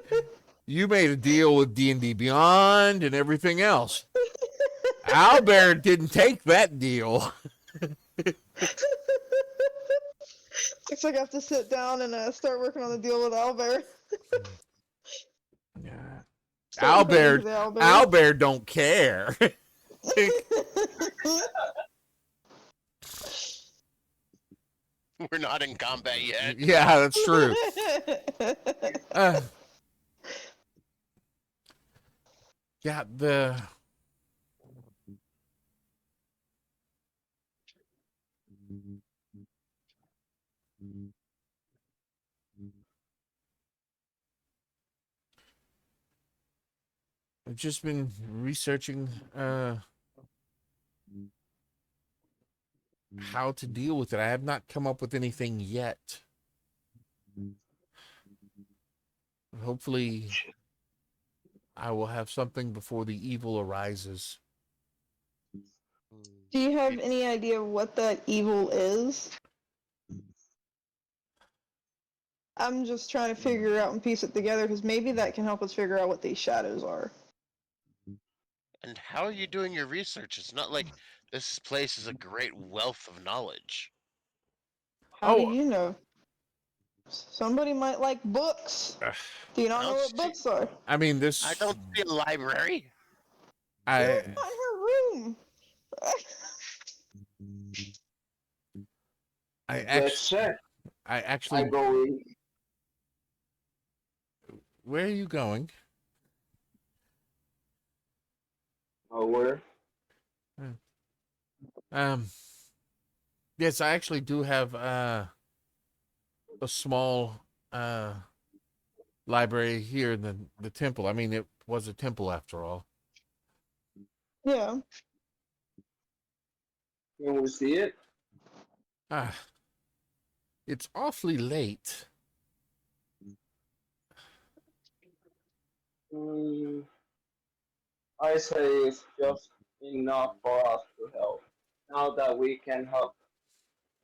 made a deal with D&D Beyond and everything else. Owlbear didn't take that deal. Looks like I have to sit down and start working on the deal with Owlbear. Yeah. Start praying to the Owlbear don't care. We're not in combat yet. Yeah, that's true. Yeah, I've just been researching how to deal with it. I have not come up with anything yet. Hopefully, I will have something before the evil arises. Do you have any idea what that evil is? I'm just trying to figure out and piece it together because maybe that can help us figure out what these shadows are. And how are you doing your research? It's not like this place is a great wealth of knowledge. How do you know? Somebody might like books. Do you not know what books are? I mean, I don't see a library. Not in her room. I actually. I go in. Where are you going? Nowhere. Yes, I actually do have a small library here in the temple. I mean, it was a temple after all. Yeah. Can we see it? It's awfully late. I say it's just enough for us to help. Now that we can help,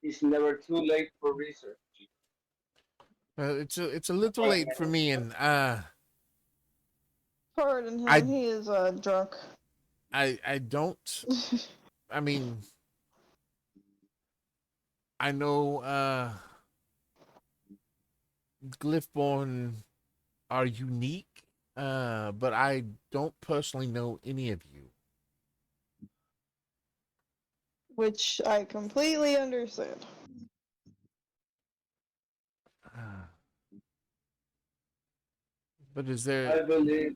it's never too late for research. It's a little late for me, and Pardon him, he is drunk. I don't. I mean, I know GlyphBorn are unique, but I don't personally know any of you. Which I completely understand. But is there? I believe.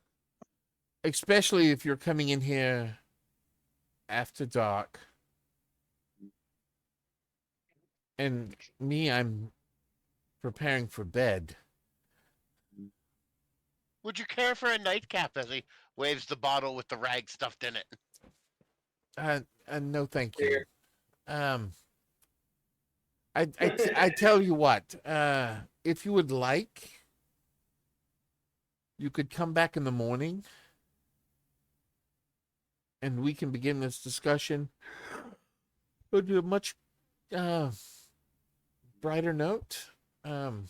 Especially if you're coming in here after dark. And me, I'm preparing for bed. Would you care for a nightcap as he waves the bottle with the rag stuffed in it? No, thank you. I tell you what, if you would like, you could come back in the morning and we can begin this discussion on a much brighter note. And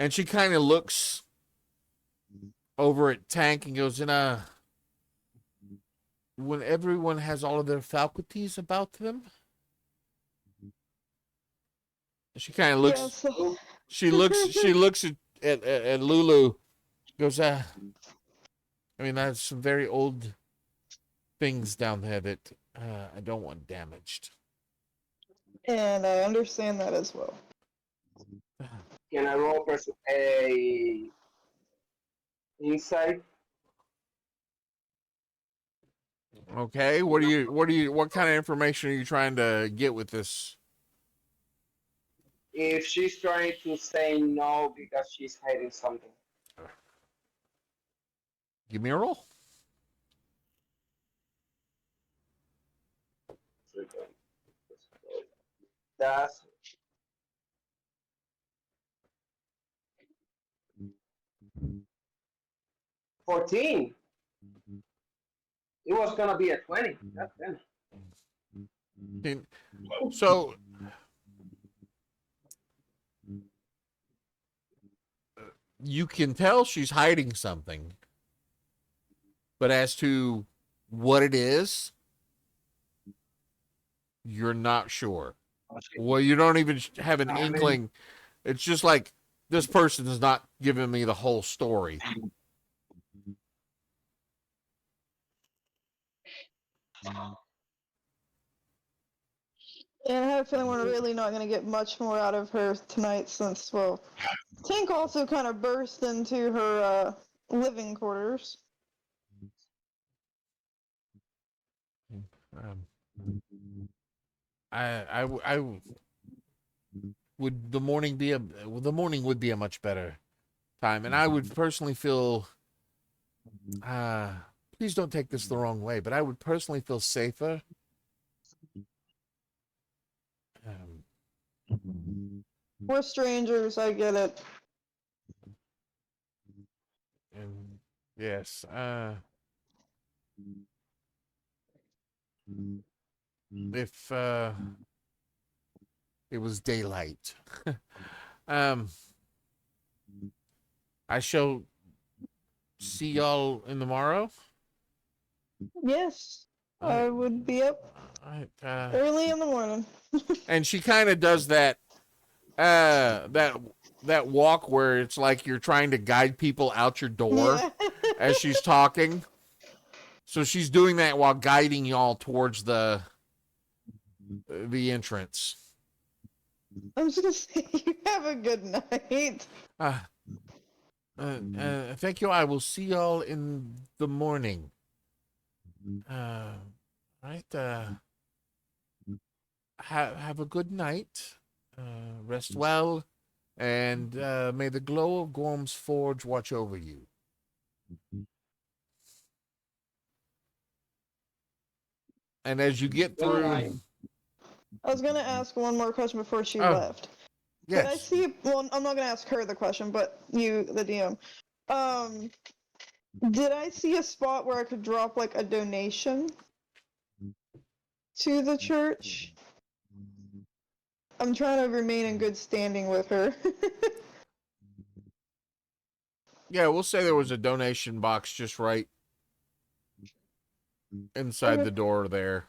she kind of looks over at Tank and goes, when everyone has all of their faculties about them, she kind of looks. Yeah, so She looks at Lulu. Goes, I mean, that's some very old things down there that I don't want damaged. and I understand that as well. Can I roll a insight? Okay, what kind of information are you trying to get with this? If she's trying to say no because she's hiding something. Give me a roll. That's 14. It was gonna be a 20. That's 10. So you can tell she's hiding something, but as to what it is, you're not sure. Well, you don't even have an inkling. It's just like this person is not giving me the whole story. And I have a feeling we're really not going to get much more out of her tonight since, well, Tank also kind of burst into her living quarters. Um, I would the morning would be a much better time, and I would personally feel. Please don't take this the wrong way, but I would personally feel safer. We're strangers, I get it. And yes, if it was daylight, um, I shall see y'all in the morrow. Yes, I would be up Alright, early in the morning. and she kind of does that that walk where it's like you're trying to guide people out your door Yeah. as she's talking. So she's doing that while guiding y'all towards the entrance. I'm just going to say, you have a good night. Thank you. I will see y'all in the morning. Right. Have a good night. Rest well, and may the glow of Gorm's Forge watch over you. And as you get through, I was going to ask one more question before she Oh, left. yes. Did I see, well, I'm not going to ask her the question, but you, the DM. Did I see a spot where I could drop, like, a donation to the church? I'm trying to remain in good standing with her. Yeah, we'll say there was a donation box just right inside Okay. the door there.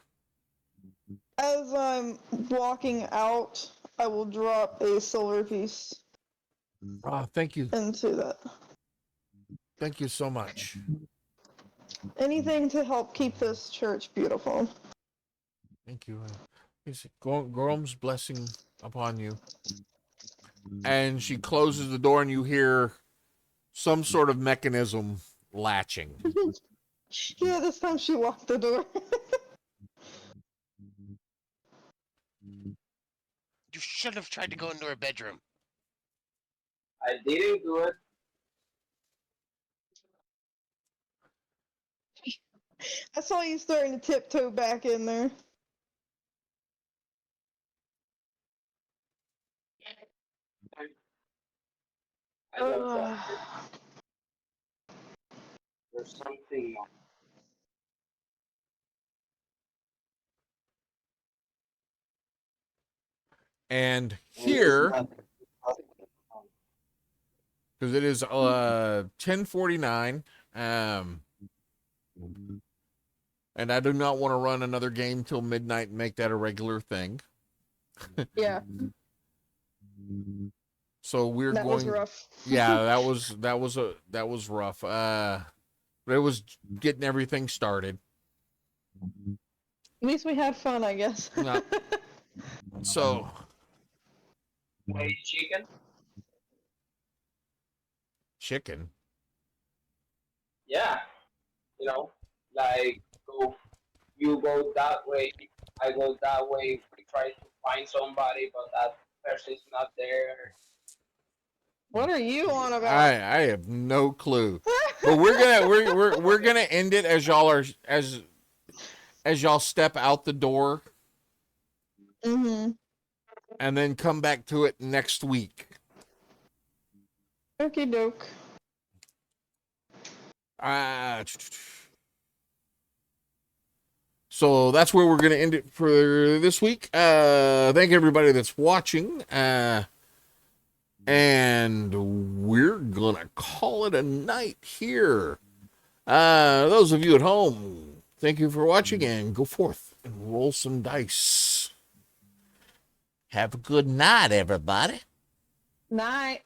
As I'm walking out, I will drop a silver piece Thank you. into that. Thank you so much. Anything to help keep this church beautiful. Thank you. Gorm's blessing upon you. And she closes the door, and you hear some sort of mechanism latching. Yeah, this time she locked the door. You should have tried to go into her bedroom. I didn't do it. I saw you starting to tiptoe back in there. I don't trust it. There's something more. And And it's here, not- because it is 10:49, and I do not want to run another game till midnight and make that a regular thing. Yeah, So we're that was going. rough. Yeah, that was rough. But it was getting everything started. At least we had fun, I guess. Yeah. So Wait, chicken? chicken. Yeah. You know, like you go that way, I go that way. We try to find somebody, but that person's not there. What are you on I about? I have no clue. But we're gonna end it as y'all are as y'all step out the door Mm-hmm. and then come back to it next week. Okie doke. So that's where we're gonna end it for this week. Thank everybody that's watching. And we're gonna call it a night here. Those of you at home, thank you for watching and go forth and roll some dice. Have a good night, everybody. Night.